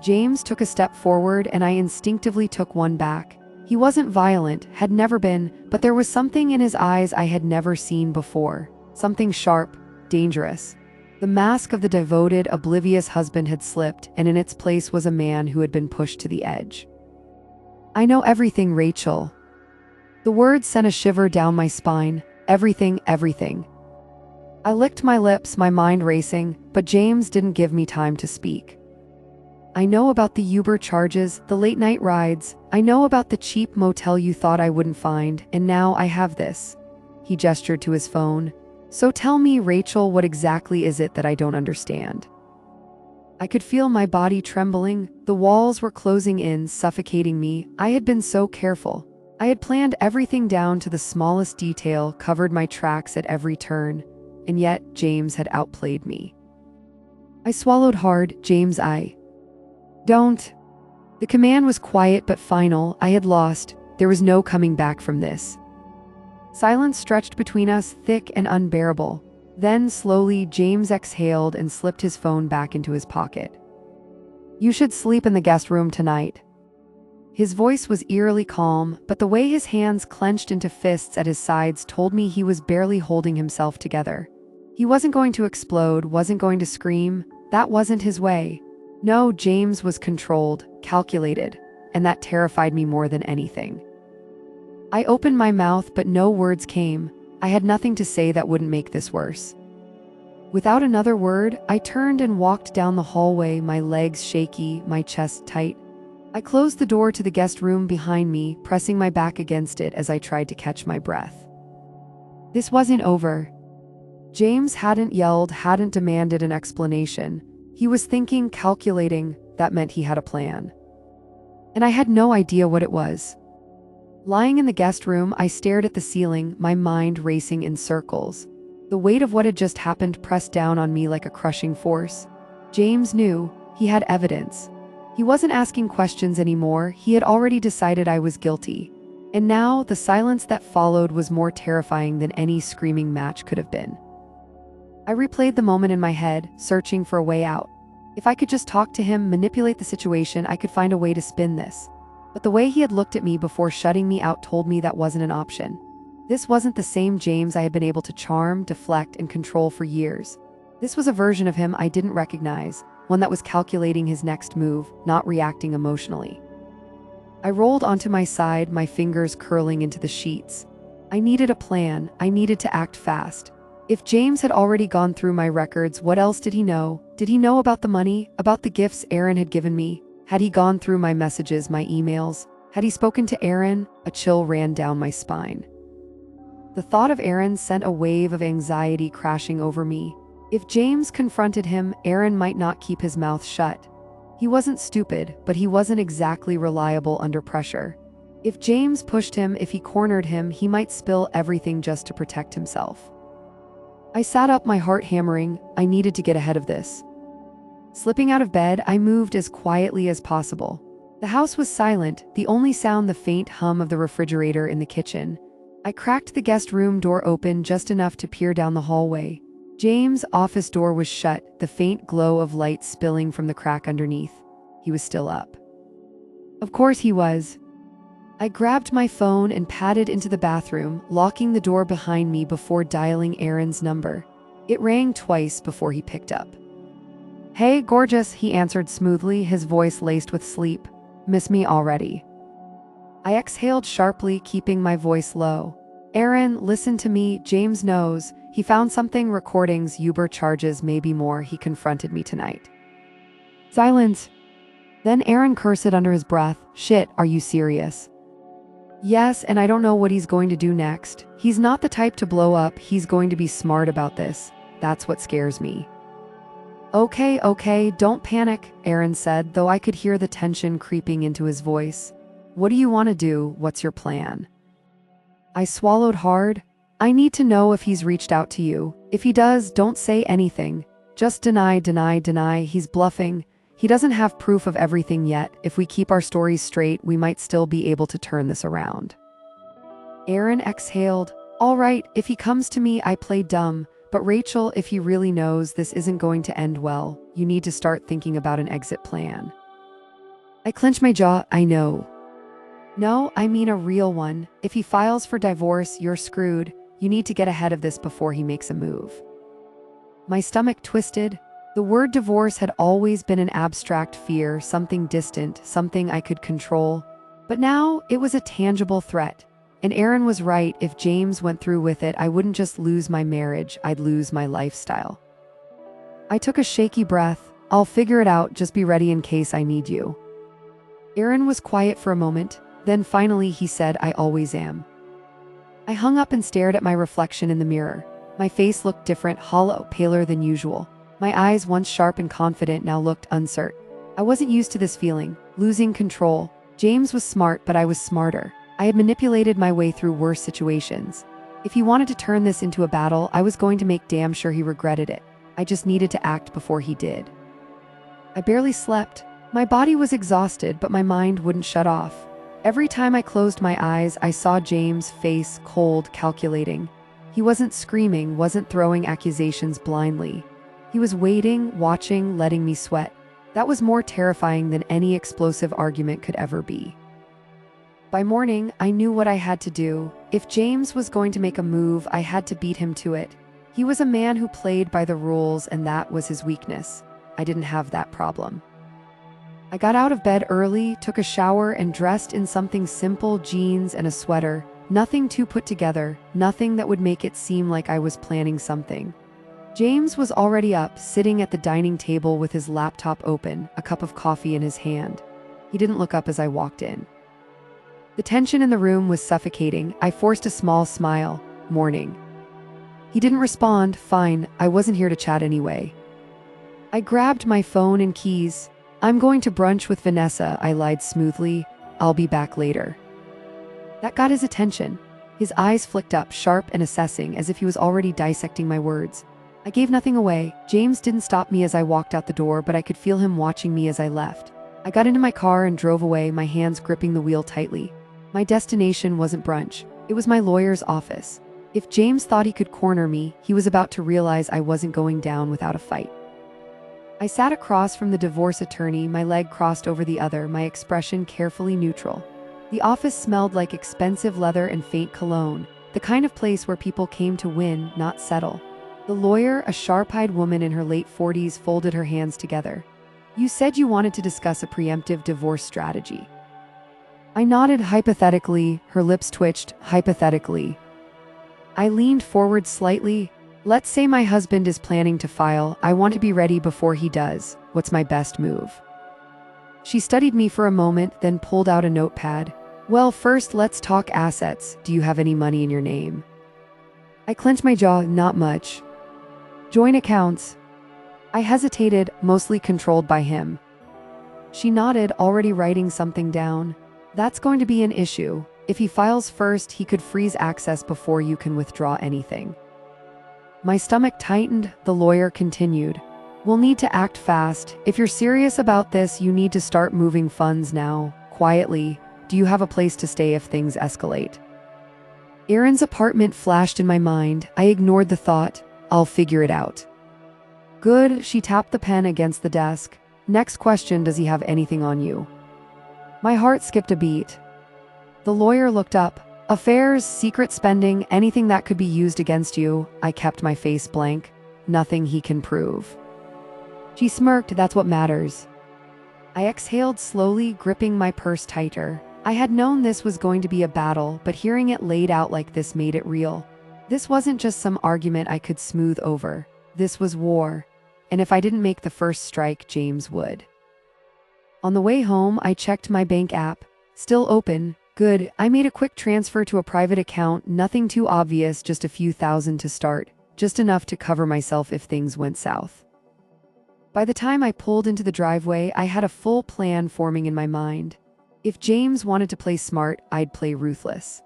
James took a step forward, and I instinctively took one back. He wasn't violent, had never been, but there was something in his eyes I had never seen before. Something sharp, dangerous. The mask of the devoted, oblivious husband had slipped, and in its place was a man who had been pushed to the edge. "I know everything, Rachel." The words sent a shiver down my spine. Everything, everything. I licked my lips, my mind racing, but James didn't give me time to speak. "I know about the Uber charges, the late-night rides. I know about the cheap motel you thought I wouldn't find, and now I have this." He gestured to his phone. "So tell me, Rachel, what exactly is it that I don't understand?" I could feel my body trembling. The walls were closing in, suffocating me. I had been so careful. I had planned everything down to the smallest detail, covered my tracks at every turn, and yet James had outplayed me. I swallowed hard. "James, I don't." The command was quiet but final. I had lost. There was no coming back from this. Silence stretched between us, thick and unbearable. Then, slowly, James exhaled and slipped his phone back into his pocket. "You should sleep in the guest room tonight." His voice was eerily calm, but the way his hands clenched into fists at his sides told me he was barely holding himself together. He wasn't going to explode, wasn't going to scream. That wasn't his way. No, James was controlled, calculated, and that terrified me more than anything. I opened my mouth, but no words came. I had nothing to say that wouldn't make this worse. Without another word, I turned and walked down the hallway, my legs shaky, my chest tight. I closed the door to the guest room behind me, pressing my back against it as I tried to catch my breath. This wasn't over. James hadn't yelled, hadn't demanded an explanation. He was thinking, calculating. That meant he had a plan. And I had no idea what it was. Lying in the guest room, I stared at the ceiling, my mind racing in circles. The weight of what had just happened pressed down on me like a crushing force. James knew. He had evidence. He wasn't asking questions anymore. He had already decided I was guilty. And now, the silence that followed was more terrifying than any screaming match could have been. I replayed the moment in my head, searching for a way out. If I could just talk to him, manipulate the situation, I could find a way to spin this. But the way he had looked at me before shutting me out told me that wasn't an option. This wasn't the same James I had been able to charm, deflect, and control for years. This was a version of him I didn't recognize, one that was calculating his next move, not reacting emotionally. I rolled onto my side, my fingers curling into the sheets. I needed a plan. I needed to act fast. If James had already gone through my records, what else did he know? Did he know about the money, about the gifts Aaron had given me? Had he gone through my messages, my emails? Had he spoken to Aaron? A chill ran down my spine. The thought of Aaron sent a wave of anxiety crashing over me. If James confronted him, Aaron might not keep his mouth shut. He wasn't stupid, but he wasn't exactly reliable under pressure. If James pushed him, if he cornered him, he might spill everything just to protect himself. I sat up, my heart hammering. I needed to get ahead of this. Slipping out of bed, I moved as quietly as possible. The house was silent, the only sound the faint hum of the refrigerator in the kitchen. I cracked the guest room door open just enough to peer down the hallway. James' office door was shut, the faint glow of light spilling from the crack underneath. He was still up. Of course he was. I grabbed my phone and padded into the bathroom, locking the door behind me before dialing Aaron's number. It rang twice before he picked up. "Hey, gorgeous," he answered smoothly, his voice laced with sleep. "Miss me already?" I exhaled sharply, keeping my voice low. "Aaron, listen to me. James knows. He found something, recordings, Uber charges, maybe more. He confronted me tonight." Silence. Then Aaron cursed under his breath. "Shit, are you serious?" "Yes, and I don't know what he's going to do next. He's not the type to blow up. He's going to be smart about this. That's what scares me." Okay, don't panic," Aaron said, though I could hear the tension creeping into his voice. "What do you want to do? What's your plan?" I swallowed hard. "I need to know if he's reached out to you. If he does, don't say anything. Just deny. He's bluffing. He doesn't have proof of everything yet. If we keep our stories straight, we might still be able to turn this around." Aaron exhaled. "All right, if he comes to me, I play dumb. But Rachel, if he really knows this isn't going to end well, you need to start thinking about an exit plan." I clenched my jaw. "I know." "No, I mean a real one. If he files for divorce, you're screwed. You need to get ahead of this before he makes a move." My stomach twisted. The word divorce had always been an abstract fear, something distant, something I could control. But now it was a tangible threat. And Aaron was right. If James went through with it, I wouldn't just lose my marriage, I'd lose my lifestyle. I took a shaky breath. I'll figure it out, just be ready in case I need you. Aaron was quiet for a moment, then finally he said, I always am. I hung up and stared at my reflection in the mirror. My face looked different, hollow, paler than usual. My eyes, once sharp and confident, now looked uncertain. I wasn't used to this feeling, losing control. James was smart, but I was smarter. I had manipulated my way through worse situations. If he wanted to turn this into a battle, I was going to make damn sure he regretted it. I just needed to act before he did. I barely slept. My body was exhausted, but my mind wouldn't shut off. Every time I closed my eyes, I saw James' face, cold, calculating. He wasn't screaming, wasn't throwing accusations blindly. He was waiting, watching, letting me sweat. That was more terrifying than any explosive argument could ever be. By morning, I knew what I had to do. If James was going to make a move, I had to beat him to it. He was a man who played by the rules, and that was his weakness. I didn't have that problem. I got out of bed early, took a shower, and dressed in something simple, jeans and a sweater. Nothing too put together, nothing that would make it seem like I was planning something. James was already up, sitting at the dining table with his laptop open, a cup of coffee in his hand. He didn't look up as I walked in. The tension in the room was suffocating. I forced a small smile. Morning. He didn't respond. Fine, I wasn't here to chat anyway. I grabbed my phone and keys. I'm going to brunch with Vanessa, I lied smoothly. I'll be back later. That got his attention. His eyes flicked up, sharp and assessing, as if he was already dissecting my words. I gave nothing away. James didn't stop me as I walked out the door, but I could feel him watching me as I left. I got into my car and drove away, my hands gripping the wheel tightly. My destination wasn't brunch. It was my lawyer's office. If James thought he could corner me, he was about to realize I wasn't going down without a fight. I sat across from the divorce attorney, my leg crossed over the other, my expression carefully neutral. The office smelled like expensive leather and faint cologne, the kind of place where people came to win, not settle. The lawyer, a sharp-eyed woman in her late 40s, folded her hands together. You said you wanted to discuss a preemptive divorce strategy. I nodded hypothetically, her lips twitched, hypothetically. I leaned forward slightly. Let's say my husband is planning to file. I want to be ready before he does. What's my best move? She studied me for a moment, then pulled out a notepad. Well, first, let's talk assets. Do you have any money in your name? I clenched my jaw. Not much. Joint accounts. I hesitated, mostly controlled by him. She nodded, already writing something down. That's going to be an issue. If he files first, he could freeze access before you can withdraw anything. My stomach tightened. The lawyer continued. We'll need to act fast. If you're serious about this, you need to start moving funds now. Quietly. Do you have a place to stay if things escalate? Aaron's apartment flashed in my mind. I ignored the thought. I'll figure it out. Good. She tapped the pen against the desk. Next question, does he have anything on you? My heart skipped a beat. The lawyer looked up. Affairs, secret spending, anything that could be used against you. I kept my face blank. Nothing he can prove. She smirked. That's what matters. I exhaled slowly, gripping my purse tighter. I had known this was going to be a battle, but hearing it laid out like this made it real. This wasn't just some argument I could smooth over. This was war. And if I didn't make the first strike, James would. On the way home, I checked my bank app. Still open. Good. I made a quick transfer to a private account, nothing too obvious, just a few thousand to start. Just enough to cover myself if things went south. By the time I pulled into the driveway, I had a full plan forming in my mind. If James wanted to play smart, I'd play ruthless.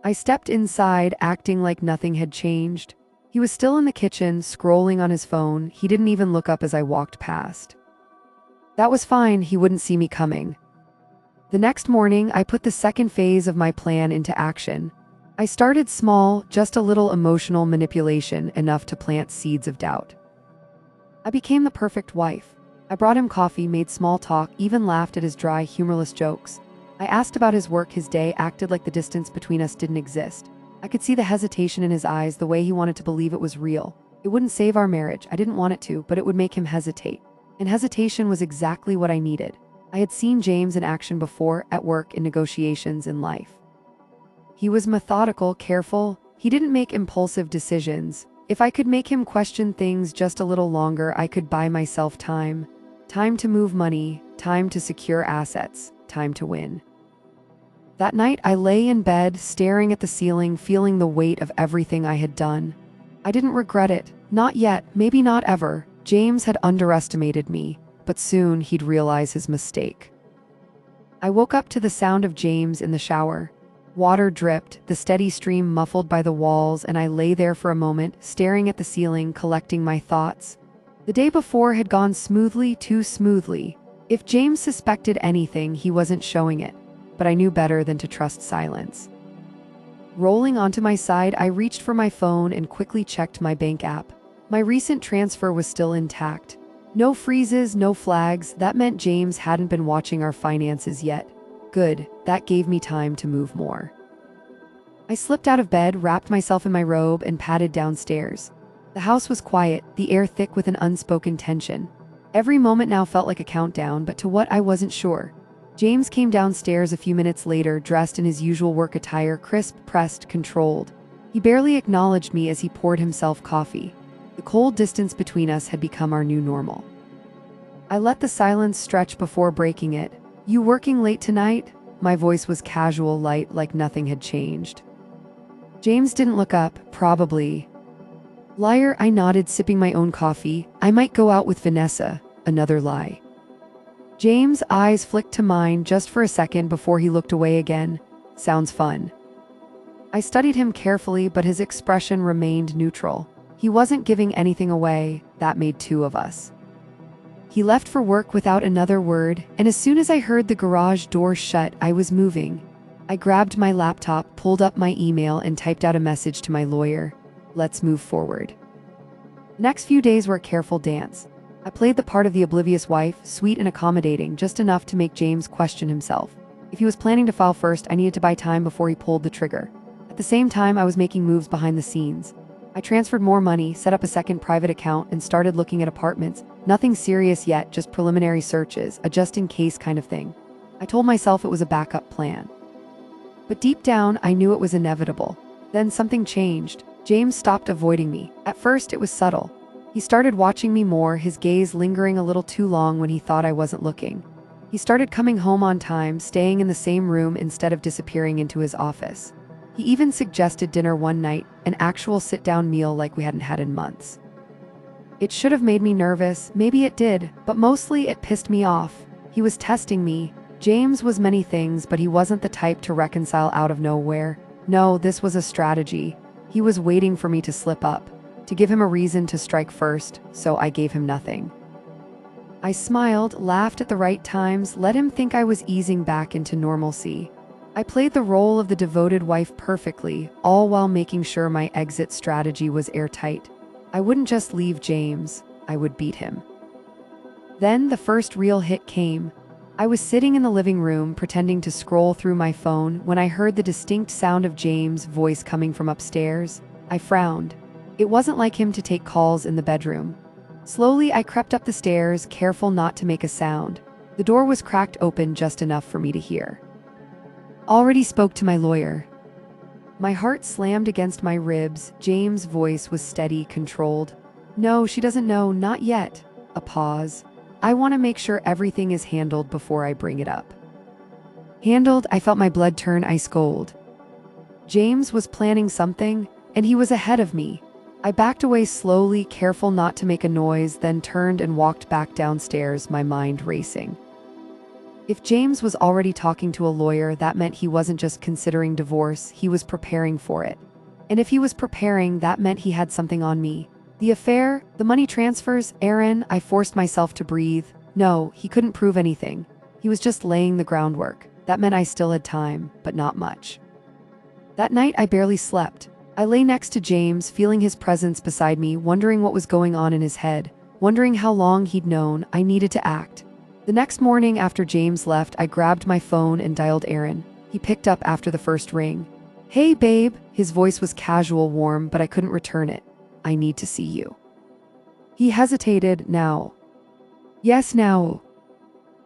I stepped inside, acting like nothing had changed. He was still in the kitchen, scrolling on his phone. He didn't even look up as I walked past. That was fine, he wouldn't see me coming. The next morning, I put the second phase of my plan into action. I started small, just a little emotional manipulation, enough to plant seeds of doubt. I became the perfect wife. I brought him coffee, made small talk, even laughed at his dry, humorless jokes. I asked about his work, his day, acted like the distance between us didn't exist. I could see the hesitation in his eyes, the way he wanted to believe it was real. It wouldn't save our marriage, I didn't want it to, but it would make him hesitate. And hesitation was exactly what I needed. I had seen James in action before, at work, in negotiations, in life. He was methodical, careful. He didn't make impulsive decisions. If I could make him question things just a little longer, I could buy myself time. Time to move money, time to secure assets, time to win. That night, I lay in bed, staring at the ceiling, feeling the weight of everything I had done. I didn't regret it. Not yet, maybe not ever. James had underestimated me, but soon he'd realize his mistake. I woke up to the sound of James in the shower. Water dripped, the steady stream muffled by the walls, and I lay there for a moment, staring at the ceiling, collecting my thoughts. The day before had gone smoothly, too smoothly. If James suspected anything, he wasn't showing it, but I knew better than to trust silence. Rolling onto my side, I reached for my phone and quickly checked my bank app. My recent transfer was still intact. No freezes, no flags. That meant James hadn't been watching our finances yet. Good, that gave me time to move more. I slipped out of bed, wrapped myself in my robe, and padded downstairs. The house was quiet, the air thick with an unspoken tension. Every moment now felt like a countdown, but to what I wasn't sure. James came downstairs a few minutes later, dressed in his usual work attire, crisp, pressed, controlled. He barely acknowledged me as he poured himself coffee. The cold distance between us had become our new normal. I let the silence stretch before breaking it. "You working late tonight?" My voice was casual, light, like nothing had changed. James didn't look up. "Probably." "Liar," I nodded, sipping my own coffee. "I might go out with Vanessa." Another lie. James' eyes flicked to mine just for a second before he looked away again. "Sounds fun." I studied him carefully, but his expression remained neutral. He wasn't giving anything away. That made two of us. He left for work without another word, and as soon as I heard the garage door shut, I was moving. I grabbed my laptop, pulled up my email, and typed out a message to my lawyer. Let's move forward. The next few days were a careful dance. I played the part of the oblivious wife, sweet and accommodating, just enough to make James question himself. If he was planning to file first, I needed to buy time before he pulled the trigger. At the same time, I was making moves behind the scenes. I transferred more money, set up a second private account, and started looking at apartments. Nothing serious yet, just preliminary searches, a just-in-case kind of thing. I told myself it was a backup plan. But deep down, I knew it was inevitable. Then something changed. James stopped avoiding me. At first, it was subtle. He started watching me more, his gaze lingering a little too long when he thought I wasn't looking. He started coming home on time, staying in the same room instead of disappearing into his office. He even suggested dinner one night, an actual sit-down meal like we hadn't had in months. It should have made me nervous, maybe it did, but mostly it pissed me off. He was testing me. James was many things, but he wasn't the type to reconcile out of nowhere. No, this was a strategy. He was waiting for me to slip up, to give him a reason to strike first, so I gave him nothing. I smiled, laughed at the right times, let him think I was easing back into normalcy. I played the role of the devoted wife perfectly, all while making sure my exit strategy was airtight. I wouldn't just leave James, I would beat him. Then the first real hit came. I was sitting in the living room, pretending to scroll through my phone, when I heard the distinct sound of James' voice coming from upstairs. I frowned. It wasn't like him to take calls in the bedroom. Slowly, I crept up the stairs, careful not to make a sound. The door was cracked open just enough for me to hear. "Already spoke to my lawyer." My heart slammed against my ribs. James' voice was steady, controlled. "No, she doesn't know, not yet." A pause. "I want to make sure everything is handled before I bring it up." Handled? I felt my blood turn ice cold. James was planning something, and he was ahead of me. I backed away slowly, careful not to make a noise, then turned and walked back downstairs, my mind racing. If James was already talking to a lawyer, that meant he wasn't just considering divorce, he was preparing for it. And if he was preparing, that meant he had something on me. The affair, the money transfers, Aaron, I forced myself to breathe. No, he couldn't prove anything. He was just laying the groundwork. That meant I still had time, but not much. That night, I barely slept. I lay next to James, feeling his presence beside me, wondering what was going on in his head, wondering how long he'd known I needed to act. The next morning after James left, I grabbed my phone and dialed Aaron. He picked up after the first ring. "Hey, babe." His voice was casual, warm, but I couldn't return it. I need to see you." He hesitated. "Now." "Yes, now."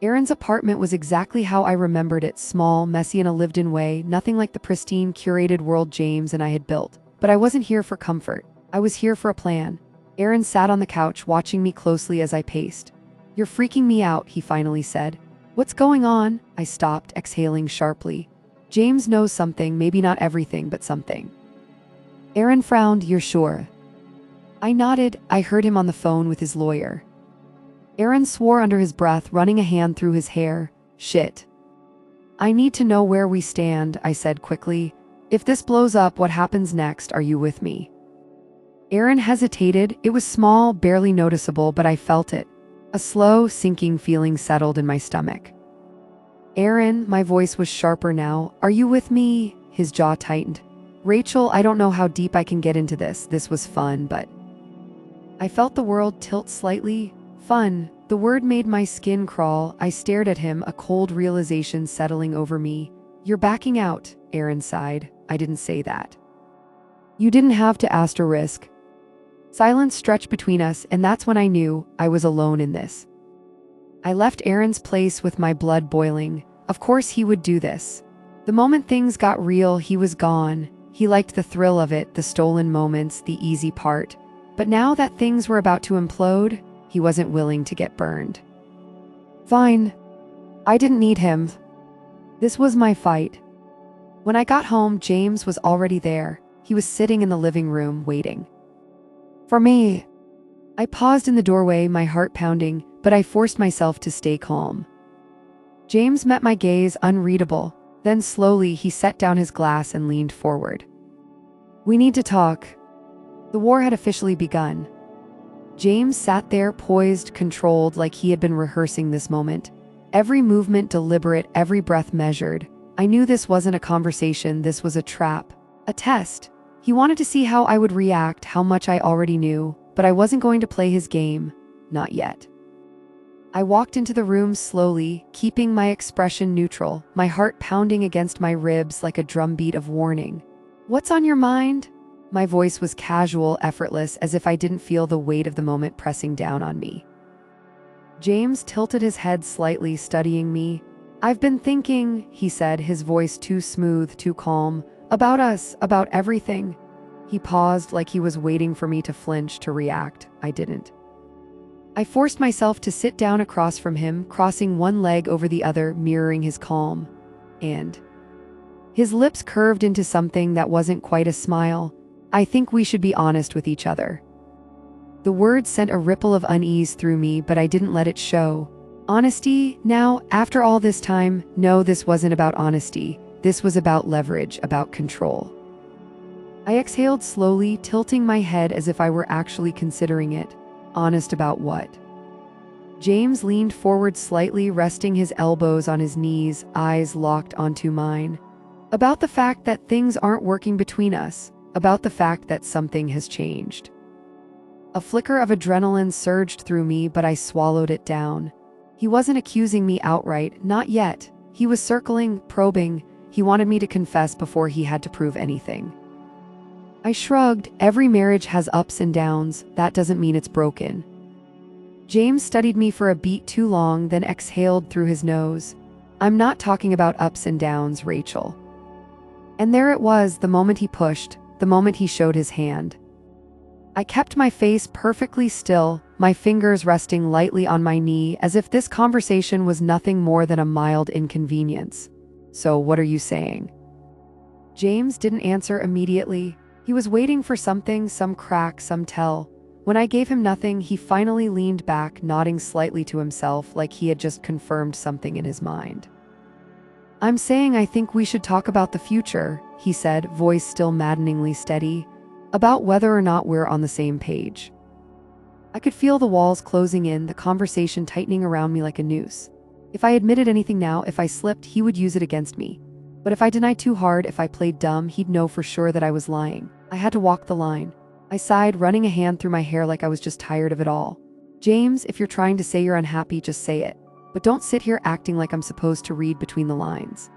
Aaron's apartment was exactly how I remembered it, small, messy in a lived-in way, nothing like the pristine, curated world James and I had built. But I wasn't here for comfort. I was here for a plan. Aaron sat on the couch, watching me closely as I paced. "You're freaking me out," he finally said. "What's going on?" I stopped, exhaling sharply. "James knows something, maybe not everything, but something." Aaron frowned. "You're sure?" I nodded. I heard him on the phone with his lawyer. Aaron swore under his breath, running a hand through his hair. "Shit. I need to know where we stand," I said quickly. "If this blows up, what happens next? Are you with me?" Aaron hesitated. It was small, barely noticeable, but I felt it. A slow, sinking feeling settled in my stomach. "Aaron," my voice was sharper now, "are you with me?" His jaw tightened. "Rachel, I don't know how deep I can get into this. This was fun, but..." I felt the world tilt slightly. Fun. The word made my skin crawl. I stared at him, a cold realization settling over me. "You're backing out," Aaron sighed. "I didn't say that." "You didn't have to asterisk." Silence stretched between us, and that's when I knew I was alone in this. I left Aaron's place with my blood boiling. Of course he would do this. The moment things got real, he was gone. He liked the thrill of it, the stolen moments, the easy part. But now that things were about to implode, he wasn't willing to get burned. Fine. I didn't need him. This was my fight. When I got home, James was already there. He was sitting in the living room, waiting for me. I paused in the doorway, my heart pounding, but I forced myself to stay calm. James met my gaze, unreadable. Then slowly, he set down his glass and leaned forward. "We need to talk." The war had officially begun. James sat there, poised, controlled, like he had been rehearsing this moment. Every movement deliberate, every breath measured. I knew this wasn't a conversation, this was a trap. A test. He wanted to see how I would react, how much I already knew, but I wasn't going to play his game. Not yet. I walked into the room slowly, keeping my expression neutral, my heart pounding against my ribs like a drumbeat of warning. "What's on your mind?" My voice was casual, effortless, as if I didn't feel the weight of the moment pressing down on me. James tilted his head slightly, studying me. "I've been thinking," he said, his voice too smooth, too calm, "about us, about everything." He paused, like he was waiting for me to flinch, to react. I didn't. I forced myself to sit down across from him, crossing one leg over the other, mirroring his calm. And his lips curved into something that wasn't quite a smile. "I think we should be honest with each other." The words sent a ripple of unease through me, but I didn't let it show. Honesty? Now, after all this time? No, this wasn't about honesty. This was about leverage, about control. I exhaled slowly, tilting my head as if I were actually considering it. Honest about what? James leaned forward slightly, resting his elbows on his knees, eyes locked onto mine. "About the fact that things aren't working between us. About the fact that something has changed." A flicker of adrenaline surged through me, but I swallowed it down. He wasn't accusing me outright, not yet. He was circling, probing. He wanted me to confess before he had to prove anything. I shrugged. Every marriage has ups and downs. That doesn't mean it's broken. James studied me for a beat too long, then exhaled through his nose. "I'm not talking about ups and downs, Rachel." And there it was, the moment he pushed, the moment he showed his hand. I kept my face perfectly still, my fingers resting lightly on my knee, as if this conversation was nothing more than a mild inconvenience. "So what are you saying?" James didn't answer immediately. He was waiting for something, some crack, some tell. When I gave him nothing, he finally leaned back, nodding slightly to himself, like he had just confirmed something in his mind. "I'm saying I think we should talk about the future," he said, voice still maddeningly steady. "About whether or not we're on the same page." I could feel the walls closing in, the conversation tightening around me like a noose. If I admitted anything now, if I slipped, he would use it against me. But if I denied too hard, if I played dumb, he'd know for sure that I was lying. I had to walk the line. I sighed, running a hand through my hair like I was just tired of it all. "James, if you're trying to say you're unhappy, just say it. But don't sit here acting like I'm supposed to read between the lines."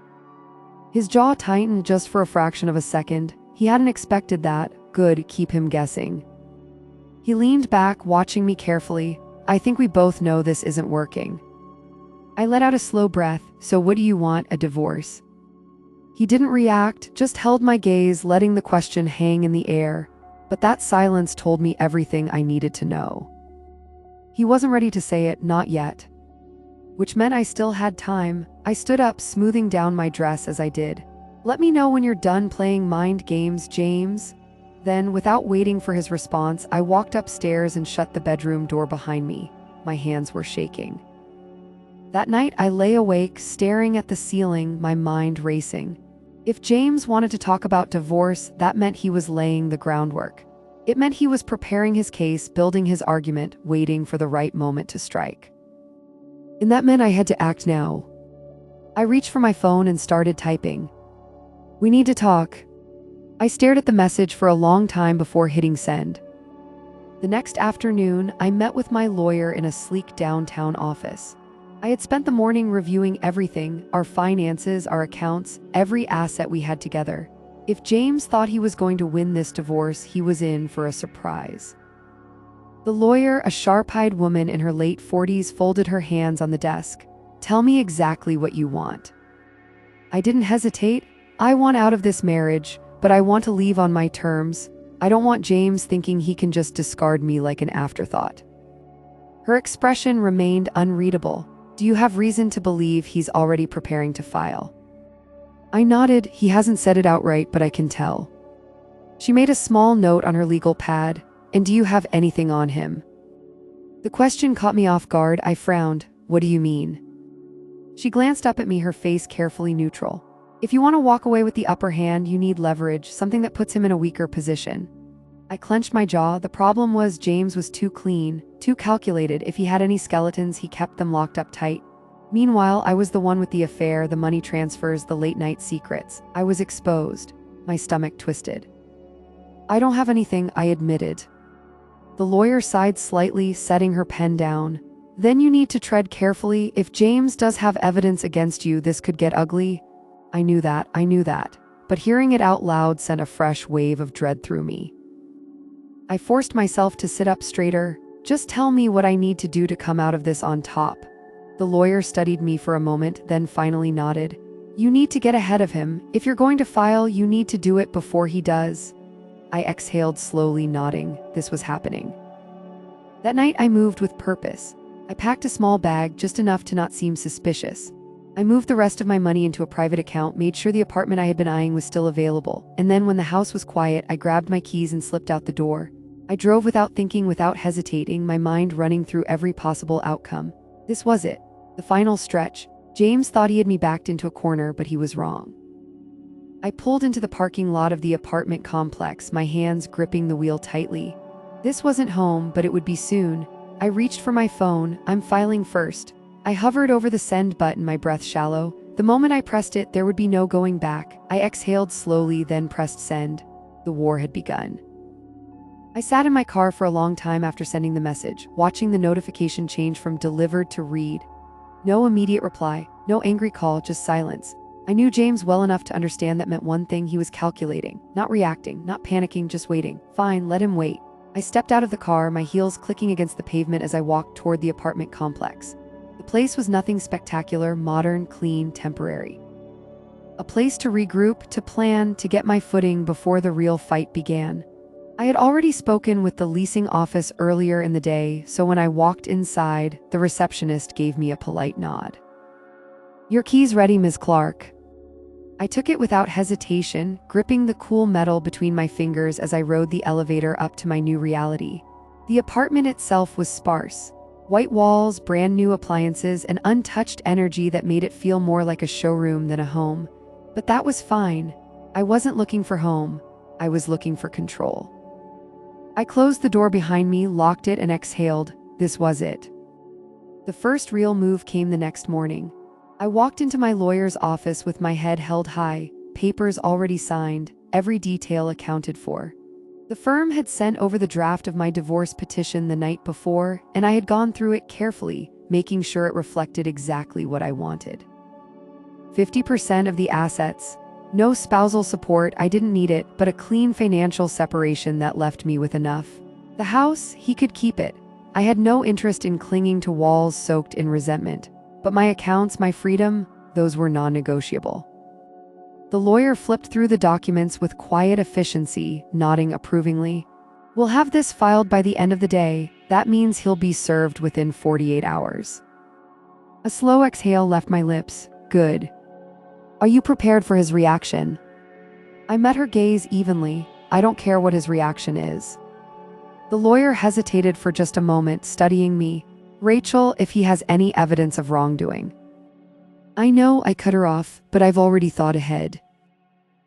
His jaw tightened just for a fraction of a second. He hadn't expected that. Good, keep him guessing. He leaned back, watching me carefully. I think we both know this isn't working. I let out a slow breath. So what do you want, a divorce? He didn't react, just held my gaze, letting the question hang in the air. But that silence told me everything I needed to know. He wasn't ready to say it, not yet. Which meant I still had time. I stood up, smoothing down my dress as I did. Let me know when you're done playing mind games, James. Then, without waiting for his response, I walked upstairs and shut the bedroom door behind me. My hands were shaking. That night, I lay awake, staring at the ceiling, my mind racing. If James wanted to talk about divorce, that meant he was laying the groundwork. It meant he was preparing his case, building his argument, waiting for the right moment to strike. And that meant I had to act now. I reached for my phone and started typing. We need to talk. I stared at the message for a long time before hitting send. The next afternoon, I met with my lawyer in a sleek downtown office. I had spent the morning reviewing everything, our finances, our accounts, every asset we had together. If James thought he was going to win this divorce, he was in for a surprise. The lawyer, a sharp-eyed woman in her late 40s, folded her hands on the desk. Tell me exactly what you want. I didn't hesitate. I want out of this marriage, but I want to leave on my terms. I don't want James thinking he can just discard me like an afterthought. Her expression remained unreadable. Do you have reason to believe he's already preparing to file? I nodded. He hasn't said it outright, but I can tell. She made a small note on her legal pad. And do you have anything on him? The question caught me off guard. I frowned. What do you mean? She glanced up at me, her face carefully neutral. If you want to walk away with the upper hand, you need leverage, something that puts him in a weaker position. I clenched my jaw. The problem was James was too clean, too calculated. If he had any skeletons, he kept them locked up tight. Meanwhile, I was the one with the affair, the money transfers, the late-night secrets. I was exposed. My stomach twisted. I don't have anything, I admitted. The lawyer sighed slightly, setting her pen down. Then you need to tread carefully. If James does have evidence against you, this could get ugly. I knew that. But hearing it out loud sent a fresh wave of dread through me. I forced myself to sit up straighter. Just tell me what I need to do to come out of this on top. The lawyer studied me for a moment, then finally nodded. You need to get ahead of him. If you're going to file, you need to do it before he does. I exhaled slowly, nodding. This was happening. That night I moved with purpose. I packed a small bag, just enough to not seem suspicious. I moved the rest of my money into a private account, made sure the apartment I had been eyeing was still available, and then when the house was quiet, I grabbed my keys and slipped out the door. I drove without thinking, without hesitating, my mind running through every possible outcome. This was it. The final stretch. James thought he had me backed into a corner, but he was wrong. I pulled into the parking lot of the apartment complex, my hands gripping the wheel tightly. This wasn't home, but it would be soon. I reached for my phone. I'm filing first. I hovered over the send button, my breath shallow. The moment I pressed it, there would be no going back. I exhaled slowly, then pressed send. The war had begun. I sat in my car for a long time after sending the message, watching the notification change from delivered to read. No immediate reply, no angry call, just silence. I knew James well enough to understand that meant one thing: he was calculating, not reacting, not panicking, just waiting. Fine, let him wait. I stepped out of the car, my heels clicking against the pavement as I walked toward the apartment complex. The place was nothing spectacular, modern, clean, temporary. A place to regroup, to plan, to get my footing before the real fight began. I had already spoken with the leasing office earlier in the day, so when I walked inside, the receptionist gave me a polite nod. Your keys ready, Ms. Clark. I took it without hesitation, gripping the cool metal between my fingers as I rode the elevator up to my new reality. The apartment itself was sparse. White walls, brand new appliances, and untouched energy that made it feel more like a showroom than a home. But that was fine. I wasn't looking for home. I was looking for control. I closed the door behind me, locked it, and exhaled. This was it. The first real move came the next morning. I walked into my lawyer's office with my head held high, papers already signed, every detail accounted for. The firm had sent over the draft of my divorce petition the night before, and I had gone through it carefully, making sure it reflected exactly what I wanted. 50% of the assets. No spousal support, I didn't need it, but a clean financial separation that left me with enough. The house, he could keep it. I had no interest in clinging to walls soaked in resentment. But my accounts, my freedom, those were non-negotiable. The lawyer flipped through the documents with quiet efficiency, nodding approvingly. We'll have this filed by the end of the day. That means he'll be served within 48 hours. A slow exhale left my lips. Good. Are you prepared for his reaction? I met her gaze evenly. I don't care what his reaction is. The lawyer hesitated for just a moment, studying me. Rachel, if he has any evidence of wrongdoing. I know I cut her off, but I've already thought ahead.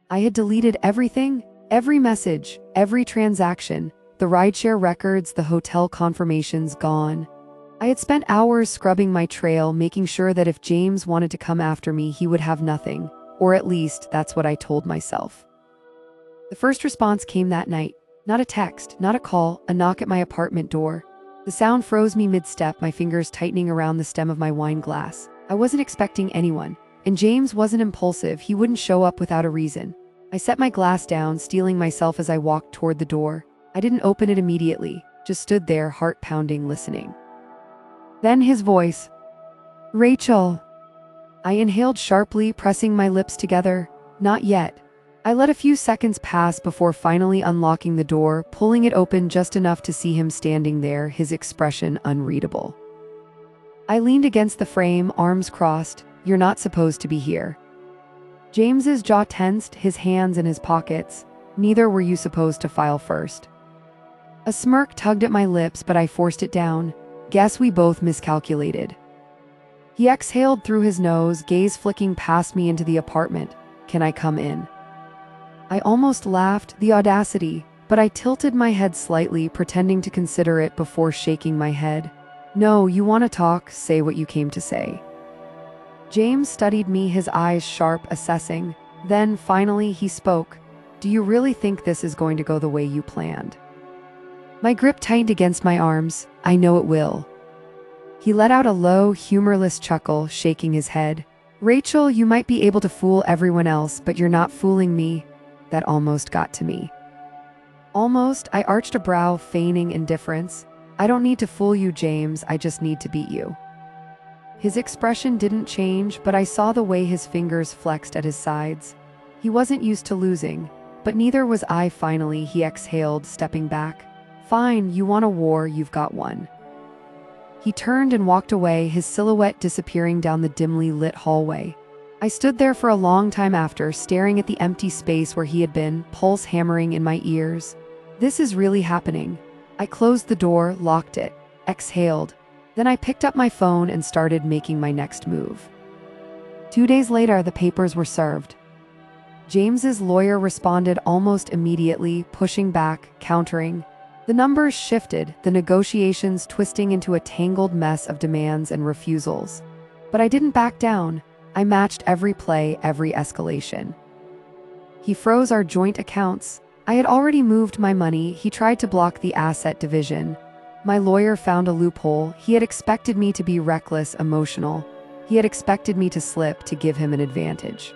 I had deleted everything, every message, every transaction, the rideshare records, the hotel confirmations gone. I had spent hours scrubbing my trail, making sure that if James wanted to come after me, he would have nothing, or at least that's what I told myself. The first response came that night. Not a text, not a call, a knock at my apartment door. The sound froze me mid-step, my fingers tightening around the stem of my wine glass. I wasn't expecting anyone, and James wasn't impulsive. He wouldn't show up without a reason. I set my glass down, steeling myself as I walked toward the door. I didn't open it immediately, just stood there, heart pounding, listening. Then his voice. Rachel. I inhaled sharply, pressing my lips together. Not yet. I let a few seconds pass before finally unlocking the door, pulling it open just enough to see him standing there, his expression unreadable. I leaned against the frame, arms crossed. You're not supposed to be here. James's jaw tensed, his hands in his pockets. Neither were you supposed to file first. A smirk tugged at my lips, but I forced it down. Guess we both miscalculated. He exhaled through his nose, gaze flicking past me into the apartment. Can I come in? I almost laughed, the audacity, but I tilted my head slightly, pretending to consider it before shaking my head. No, you want to talk, say what you came to say. James studied me, his eyes sharp, assessing. Then, finally, he spoke. Do you really think this is going to go the way you planned? My grip tightened against my arms. I know it will. He let out a low, humorless chuckle, shaking his head. Rachel, you might be able to fool everyone else, but you're not fooling me. That almost got to me. Almost, I arched a brow, feigning indifference. I don't need to fool you, James, I just need to beat you. His expression didn't change, but I saw the way his fingers flexed at his sides. He wasn't used to losing, but neither was I. Finally, he exhaled, stepping back. Fine, you want a war, you've got one. He turned and walked away, his silhouette disappearing down the dimly lit hallway. I stood there for a long time after, staring at the empty space where he had been, pulse hammering in my ears. This is really happening. I closed the door, locked it, exhaled. Then I picked up my phone and started making my next move. 2 days later, the papers were served. James's lawyer responded almost immediately, pushing back, countering. The numbers shifted, the negotiations twisting into a tangled mess of demands and refusals. But I didn't back down. I matched every play, every escalation. He froze our joint accounts. I had already moved my money. He tried to block the asset division. My lawyer found a loophole. He had expected me to be reckless, emotional. He had expected me to slip, to give him an advantage.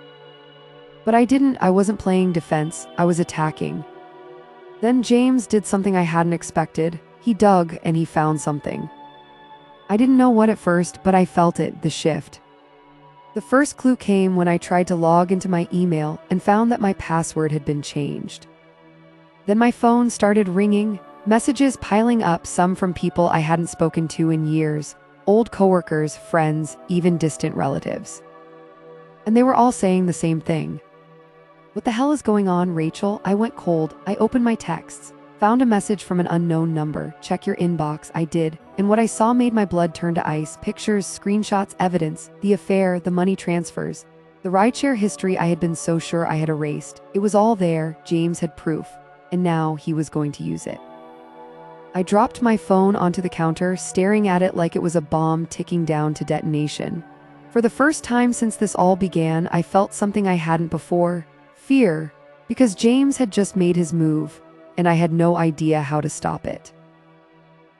But I didn't. I wasn't playing defense. I was attacking. Then James did something I hadn't expected. He dug, and he found something. I didn't know what at first, but I felt it, the shift. The first clue came when I tried to log into my email and found that my password had been changed. Then my phone started ringing, messages piling up, some from people I hadn't spoken to in years, old coworkers, friends, even distant relatives. And they were all saying the same thing. What the hell is going on, Rachel? I went cold. I opened my texts, found a message from an unknown number. Check your inbox. I did. And what I saw made my blood turn to ice. Pictures, screenshots, evidence, the affair, the money transfers. The rideshare history I had been so sure I had erased. It was all there. James had proof. And now he was going to use it. I dropped my phone onto the counter, staring at it like it was a bomb ticking down to detonation. For the first time since this all began, I felt something I hadn't before. Fear. Because James had just made his move, and I had no idea how to stop it.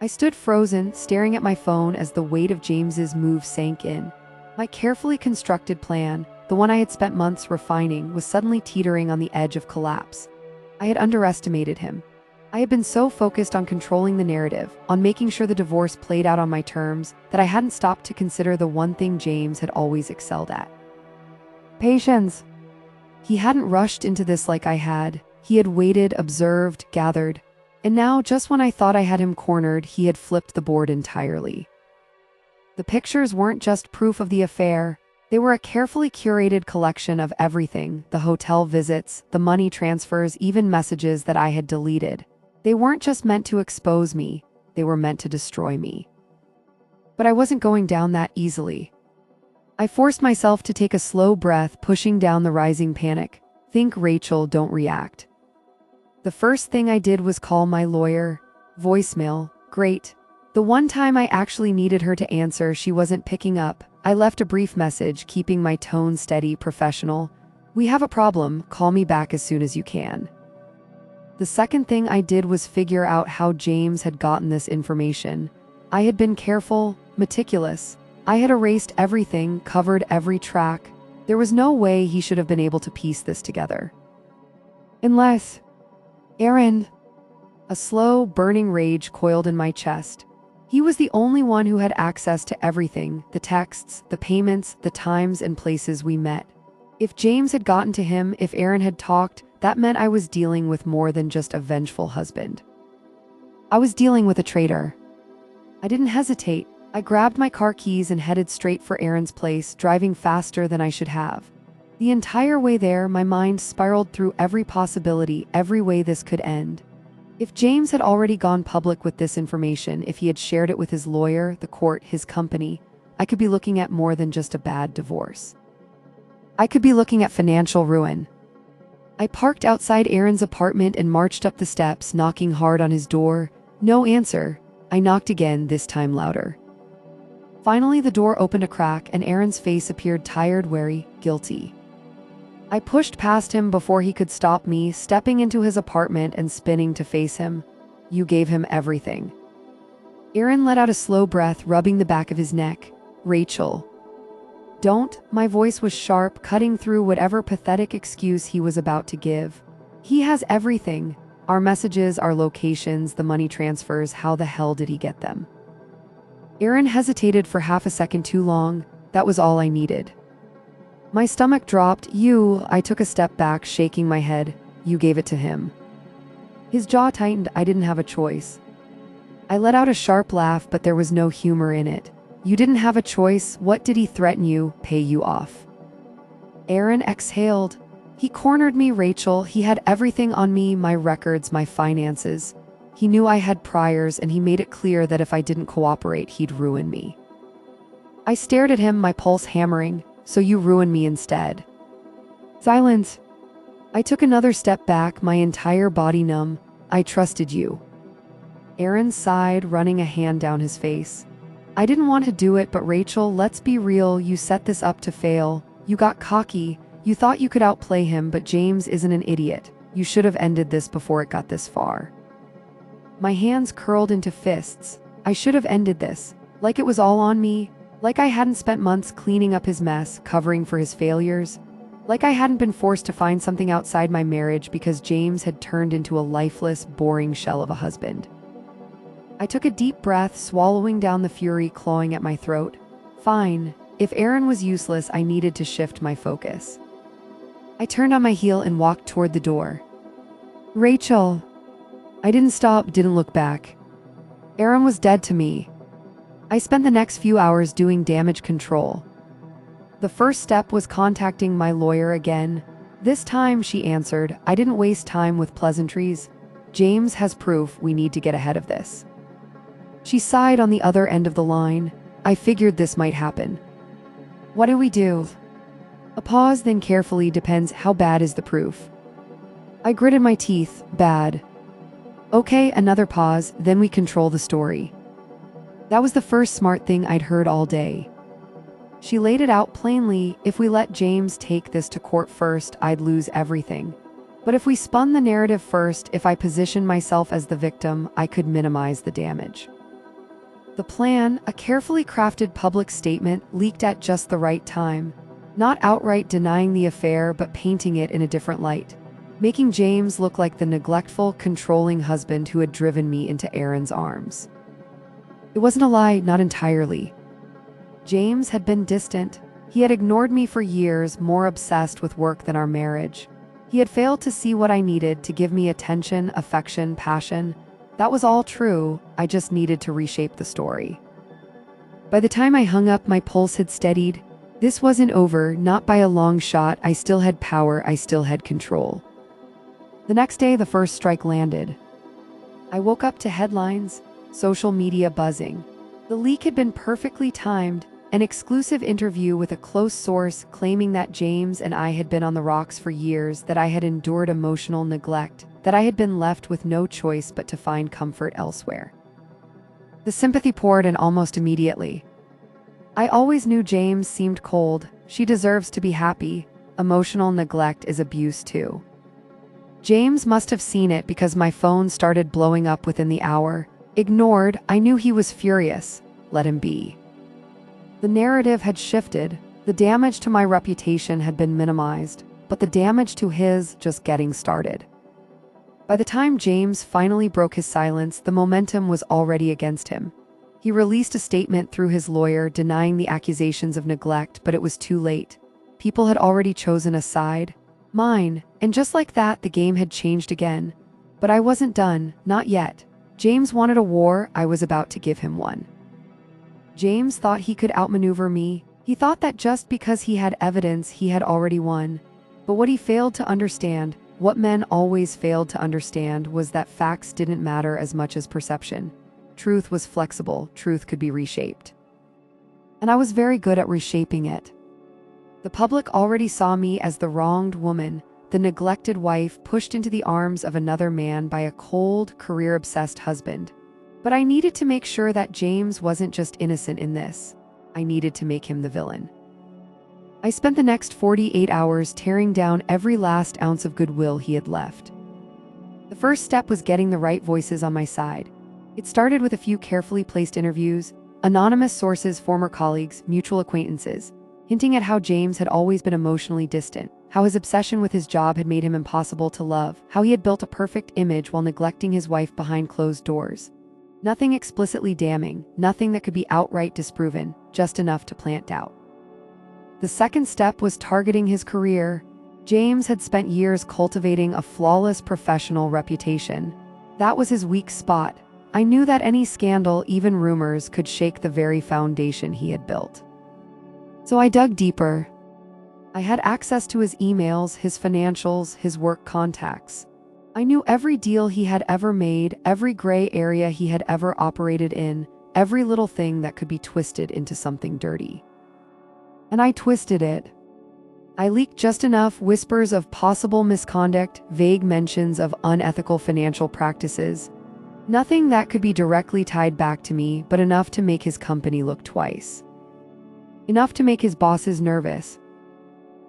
I stood frozen, staring at my phone as the weight of James's move sank in. My carefully constructed plan, the one I had spent months refining, was suddenly teetering on the edge of collapse. I had underestimated him. I had been so focused on controlling the narrative, on making sure the divorce played out on my terms, that I hadn't stopped to consider the one thing James had always excelled at: patience. He hadn't rushed into this like I had. He had waited, observed, gathered. And now, just when I thought I had him cornered, he had flipped the board entirely. The pictures weren't just proof of the affair. They were a carefully curated collection of everything: the hotel visits, the money transfers, even messages that I had deleted. They weren't just meant to expose me, they were meant to destroy me. But I wasn't going down that easily. I forced myself to take a slow breath, pushing down the rising panic. Think, Rachel, don't react. The first thing I did was call my lawyer. Voicemail, great. The one time I actually needed her to answer, she wasn't picking up. I left a brief message, keeping my tone steady, professional. We have a problem, call me back as soon as you can. The second thing I did was figure out how James had gotten this information. I had been careful, meticulous. I had erased everything, covered every track. There was no way he should have been able to piece this together. Unless... Aaron. A slow, burning rage coiled in my chest. He was the only one who had access to everything: the texts, the payments, the times and places we met. If James had gotten to him, if Aaron had talked, that meant I was dealing with more than just a vengeful husband. I was dealing with a traitor. I didn't hesitate. I grabbed my car keys and headed straight for Aaron's place, driving faster than I should have. The entire way there, my mind spiraled through every possibility, every way this could end. If James had already gone public with this information, if he had shared it with his lawyer, the court, his company, I could be looking at more than just a bad divorce. I could be looking at financial ruin. I parked outside Aaron's apartment and marched up the steps, knocking hard on his door. No answer. I knocked again, this time louder. Finally, the door opened a crack and Aaron's face appeared, tired, wary, guilty. I pushed past him before he could stop me, stepping into his apartment and spinning to face him. You gave him everything. Aaron let out a slow breath, rubbing the back of his neck. Rachel. Don't. My voice was sharp, cutting through whatever pathetic excuse he was about to give. He has everything. Our messages, our locations, the money transfers. How the hell did he get them? Aaron hesitated for half a second, too long. That was all I needed. My stomach dropped. I took a step back, shaking my head. You gave it to him. His jaw tightened. I didn't have a choice. I let out a sharp laugh, but there was no humor in it. You didn't have a choice. What did he threaten you? Pay you off? Aaron exhaled. He cornered me, Rachel. He had everything on me, my records, my finances. He knew I had priors, and he made it clear that if I didn't cooperate, he'd ruin me. I stared at him, my pulse hammering. So you ruined me instead. Silence. I took another step back, my entire body numb. I trusted you. Aaron sighed, running a hand down his face. I didn't want to do it, but Rachel, let's be real. You set this up to fail. You got cocky. You thought you could outplay him, but James isn't an idiot. You should have ended this before it got this far. My hands curled into fists. I should have ended this. Like it was all on me. Like I hadn't spent months cleaning up his mess, covering for his failures. Like I hadn't been forced to find something outside my marriage because James had turned into a lifeless, boring shell of a husband. I took a deep breath, swallowing down the fury clawing at my throat. Fine. If Aaron was useless, I needed to shift my focus. I turned on my heel and walked toward the door. Rachel. I didn't stop, didn't look back. Aaron was dead to me. I spent the next few hours doing damage control. The first step was contacting my lawyer again. This time, she answered. I didn't waste time with pleasantries. James has proof. We need to get ahead of this. She sighed on the other end of the line. I figured this might happen. What do we do? A pause, then carefully. Depends. How bad is the proof? I gritted my teeth. Bad. Okay, another pause, then we control the story. That was the first smart thing I'd heard all day. She laid it out plainly. If we let James take this to court first, I'd lose everything. But if we spun the narrative first, if I positioned myself as the victim, I could minimize the damage. The plan, a carefully crafted public statement, leaked at just the right time. Not outright denying the affair, but painting it in a different light. making James look like the neglectful, controlling husband who had driven me into Aaron's arms. It wasn't a lie, not entirely. James had been distant. He had ignored me for years, more obsessed with work than our marriage. He had failed to see what I needed to give me attention, affection, passion. That was all true, I just needed to reshape the story. By the time I hung up, my pulse had steadied. This wasn't over, not by a long shot. I still had power, I still had control. The next day, the first strike landed. I woke up to headlines, social media buzzing. The leak had been perfectly timed, an exclusive interview with a close source claiming that James and I had been on the rocks for years, that I had endured emotional neglect, that I had been left with no choice but to find comfort elsewhere. The sympathy poured in almost immediately. I always knew James seemed cold. She deserves to be happy. Emotional neglect is abuse too. James must have seen it because my phone started blowing up within the hour. Ignored, I knew he was furious. Let him be. The narrative had shifted. The damage to my reputation had been minimized, but the damage to his just getting started. By the time James finally broke his silence, the momentum was already against him. He released a statement through his lawyer denying the accusations of neglect, but it was too late. People had already chosen a side, mine, and just like that, the game had changed again. But I wasn't done, not yet. James wanted a war, I was about to give him one. James thought he could outmaneuver me. He thought that just because he had evidence, he had already won. But what he failed to understand, what men always failed to understand, was that facts didn't matter as much as perception. Truth was flexible, truth could be reshaped. And I was very good at reshaping it. The public already saw me as the wronged woman, the neglected wife pushed into the arms of another man by a cold, career-obsessed husband. But I needed to make sure that James wasn't just innocent in this. I needed to make him the villain. I spent the next 48 hours tearing down every last ounce of goodwill he had left. The first step was getting the right voices on my side. It started with a few carefully placed interviews, anonymous sources, former colleagues, mutual acquaintances, hinting at how James had always been emotionally distant, how his obsession with his job had made him impossible to love, how he had built a perfect image while neglecting his wife behind closed doors. Nothing explicitly damning, nothing that could be outright disproven, just enough to plant doubt. The second step was targeting his career. James had spent years cultivating a flawless professional reputation. That was his weak spot. I knew that any scandal, even rumors, could shake the very foundation he had built. So I dug deeper. I had access to his emails, his financials, his work contacts. I knew every deal he had ever made, every gray area he had ever operated in, every little thing that could be twisted into something dirty. And I twisted it. I leaked just enough, whispers of possible misconduct, vague mentions of unethical financial practices. Nothing that could be directly tied back to me, but enough to make his company look twice. Enough to make his bosses nervous.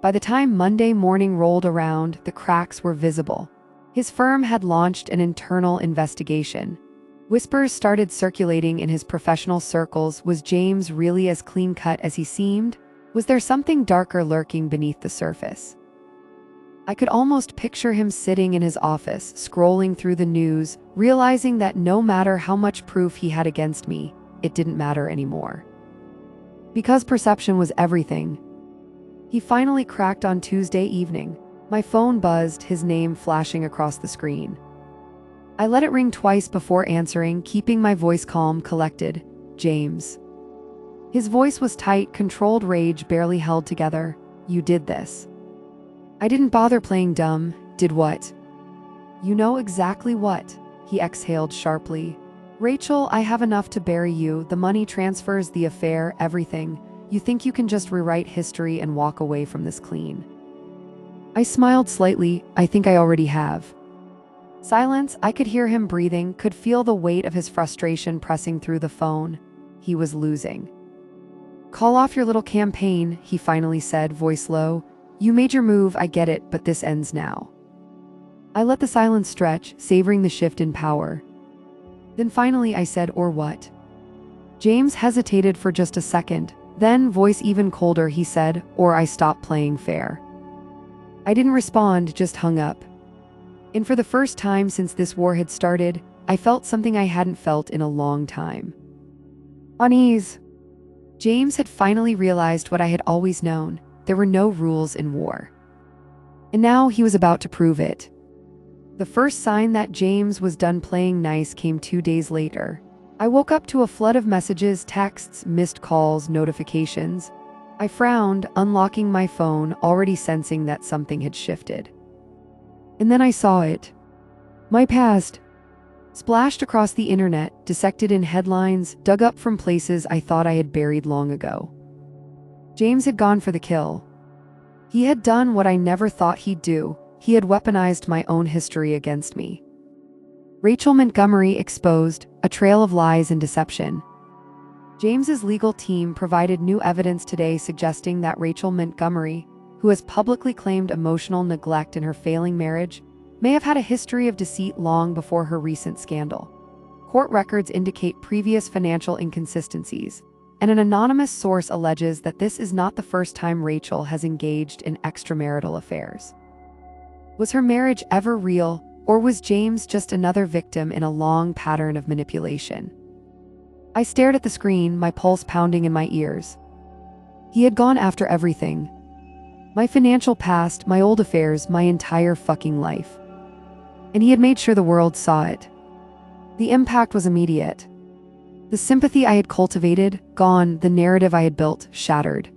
By the time Monday morning rolled around, the cracks were visible. His firm had launched an internal investigation. Whispers started circulating in his professional circles. Was James really as clean-cut as he seemed? Was there something darker lurking beneath the surface? I could almost picture him sitting in his office, scrolling through the news, realizing that no matter how much proof he had against me, it didn't matter anymore. Because perception was everything. He finally cracked on Tuesday evening. My phone buzzed, his name flashing across the screen. I let it ring twice before answering, keeping my voice calm, collected. James. His voice was tight, controlled, rage barely held together. You did this. I didn't bother playing dumb. Did what? You know exactly what. He exhaled sharply. Rachel, I have enough to bury you, the money transfers, the affair, everything. You think you can just rewrite history and walk away from this clean? I smiled slightly. I think I already have. Silence. I could hear him breathing, could feel the weight of his frustration pressing through the phone. He was losing. Call off your little campaign, he finally said, voice low. You made your move, I get it, but this ends now. I let the silence stretch, savoring the shift in power. Then finally I said, or what? James hesitated for just a second. Then, voice even colder, he said, or I stop playing fair. I didn't respond, just hung up. And for the first time since this war had started, I felt something I hadn't felt in a long time. Unease. James had finally realized what I had always known. There were no rules in war. And now he was about to prove it. The first sign that James was done playing nice came 2 days later. I woke up to a flood of messages, texts, missed calls, notifications. I frowned, unlocking my phone, already sensing that something had shifted. And then I saw it. My past. Splashed across the internet, dissected in headlines, dug up from places I thought I had buried long ago. James had gone for the kill. He had done what I never thought he'd do. He had weaponized my own history against me. Rachel Montgomery exposed, a trail of lies and deception. James's legal team provided new evidence today suggesting that Rachel Montgomery, who has publicly claimed emotional neglect in her failing marriage, may have had a history of deceit long before her recent scandal. Court records indicate previous financial inconsistencies, and an anonymous source alleges that this is not the first time Rachel has engaged in extramarital affairs. Was her marriage ever real, or was James just another victim in a long pattern of manipulation? I stared at the screen, my pulse pounding in my ears. He had gone after everything. My financial past, my old affairs, my entire fucking life. And he had made sure the world saw it. The impact was immediate. The sympathy I had cultivated, gone, the narrative I had built, shattered.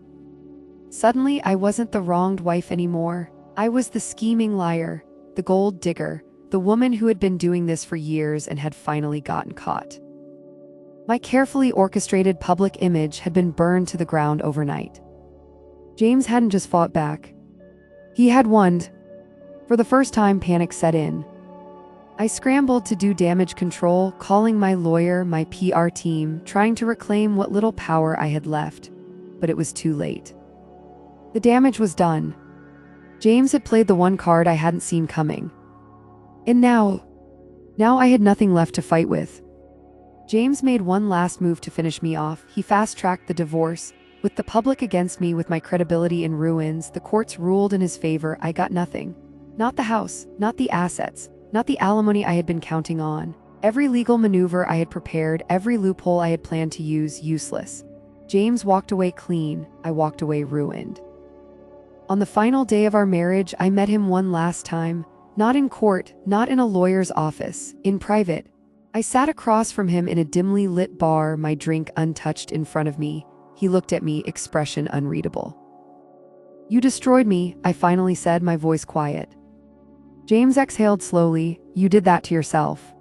Suddenly, I wasn't the wronged wife anymore. I was the scheming liar, the gold digger, the woman who had been doing this for years and had finally gotten caught. My carefully orchestrated public image had been burned to the ground overnight. James hadn't just fought back. He had won. For the first time, panic set in. I scrambled to do damage control, calling my lawyer, my PR team, trying to reclaim what little power I had left. But it was too late. The damage was done. James had played the one card I hadn't seen coming. And now I had nothing left to fight with. James made one last move to finish me off. He fast-tracked the divorce. With the public against me, with my credibility in ruins, the courts ruled in his favor. I got nothing. Not the house, not the assets, not the alimony I had been counting on. Every legal maneuver I had prepared, every loophole I had planned to use, useless. James walked away clean. I walked away ruined. On the final day of our marriage, I met him one last time. Not in court, not in a lawyer's office, in private. I sat across from him in a dimly lit bar, my drink untouched in front of me. He looked at me, expression unreadable. "You destroyed me," I finally said, my voice quiet. James exhaled slowly. "You did that to yourself."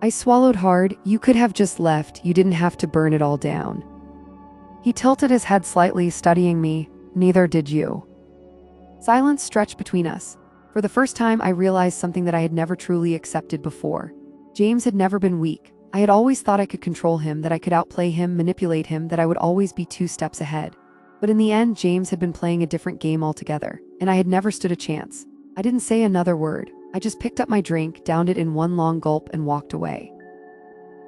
I swallowed hard. "You could have just left. You didn't have to burn it all down." He tilted his head slightly, studying me. "Neither did you." Silence stretched between us. For the first time, I realized something that I had never truly accepted before. James had never been weak. I had always thought I could control him, that I could outplay him, manipulate him, that I would always be 2 steps ahead. But in the end, James had been playing a different game altogether, and I had never stood a chance. I didn't say another word. I just picked up my drink, downed it in one long gulp, and walked away.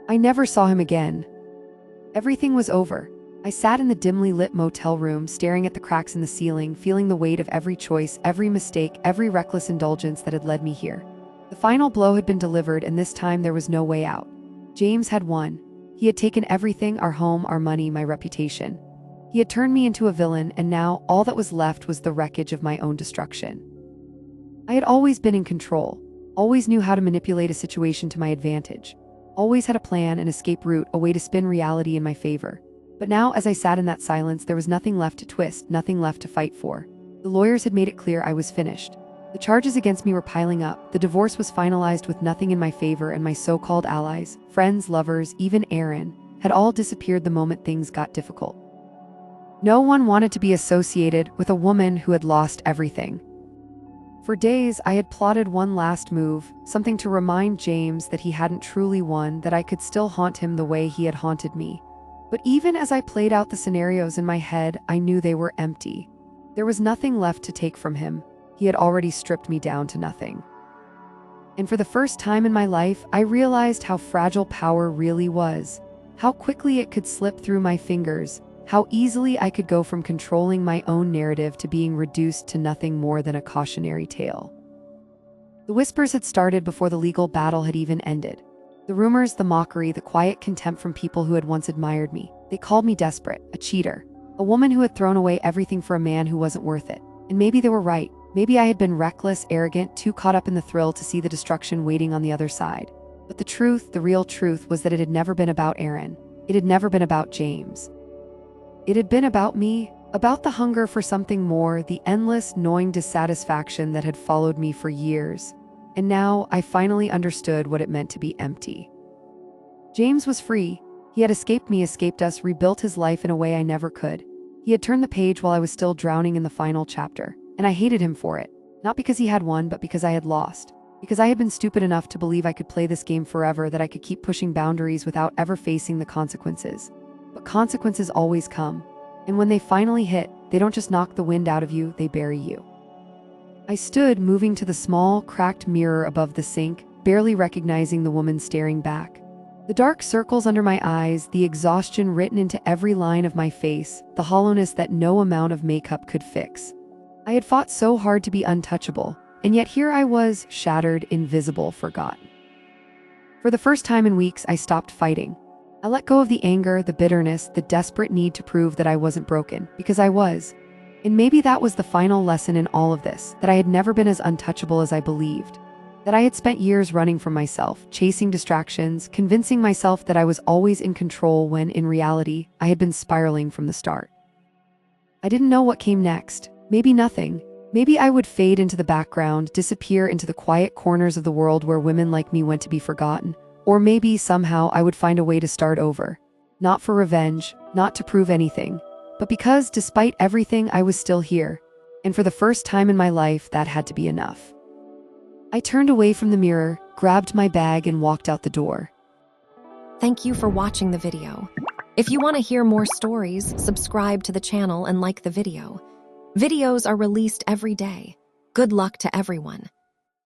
I never saw him again. Everything was over. I sat in the dimly lit motel room, staring at the cracks in the ceiling, feeling the weight of every choice, every mistake, every reckless indulgence that had led me here. The final blow had been delivered, and this time there was no way out. James had won. He had taken everything, our home, our money, my reputation. He had turned me into a villain, and now all that was left was the wreckage of my own destruction. I had always been in control, always knew how to manipulate a situation to my advantage, always had a plan, an escape route, a way to spin reality in my favor. But now, as I sat in that silence, there was nothing left to twist, nothing left to fight for. The lawyers had made it clear I was finished. The charges against me were piling up. The divorce was finalized with nothing in my favor, and my so-called allies, friends, lovers, even Aaron, had all disappeared the moment things got difficult. No one wanted to be associated with a woman who had lost everything. For days, I had plotted one last move, something to remind James that he hadn't truly won, that I could still haunt him the way he had haunted me. But even as I played out the scenarios in my head, I knew they were empty. There was nothing left to take from him. He had already stripped me down to nothing. And for the first time in my life, I realized how fragile power really was, how quickly it could slip through my fingers, how easily I could go from controlling my own narrative to being reduced to nothing more than a cautionary tale. The whispers had started before the legal battle had even ended. The rumors, the mockery, the quiet contempt from people who had once admired me. They called me desperate, a cheater, a woman who had thrown away everything for a man who wasn't worth it. And maybe they were right. Maybe I had been reckless, arrogant, too caught up in the thrill to see the destruction waiting on the other side. But the truth, the real truth, was that it had never been about Aaron. It had never been about James. It had been about me, about the hunger for something more, the endless, gnawing dissatisfaction that had followed me for years. And now I finally understood what it meant to be empty. James was free. He had escaped me, escaped us, rebuilt his life in a way I never could. He had turned the page while I was still drowning in the final chapter, and I hated him for it. Not because he had won, but because I had lost. Because I had been stupid enough to believe I could play this game forever, that I could keep pushing boundaries without ever facing the consequences. But consequences always come. And when they finally hit, they don't just knock the wind out of you, they bury you. I stood, moving to the small, cracked mirror above the sink, barely recognizing the woman staring back. The dark circles under my eyes, the exhaustion written into every line of my face, the hollowness that no amount of makeup could fix. I had fought so hard to be untouchable, and yet here I was, shattered, invisible, forgotten. For the first time in weeks, I stopped fighting. I let go of the anger, the bitterness, the desperate need to prove that I wasn't broken, because I was. And maybe that was the final lesson in all of this, that I had never been as untouchable as I believed. That I had spent years running from myself, chasing distractions, convincing myself that I was always in control when, in reality, I had been spiraling from the start. I didn't know what came next. Maybe nothing. Maybe I would fade into the background, disappear into the quiet corners of the world where women like me went to be forgotten. Or maybe somehow I would find a way to start over. Not for revenge, not to prove anything, but because, despite everything, I was still here. And for the first time in my life, that had to be enough. I turned away from the mirror, grabbed my bag, and walked out the door. Thank you for watching the video. If you want to hear more stories, subscribe to the channel and like the video. Videos are released every day. Good luck to everyone.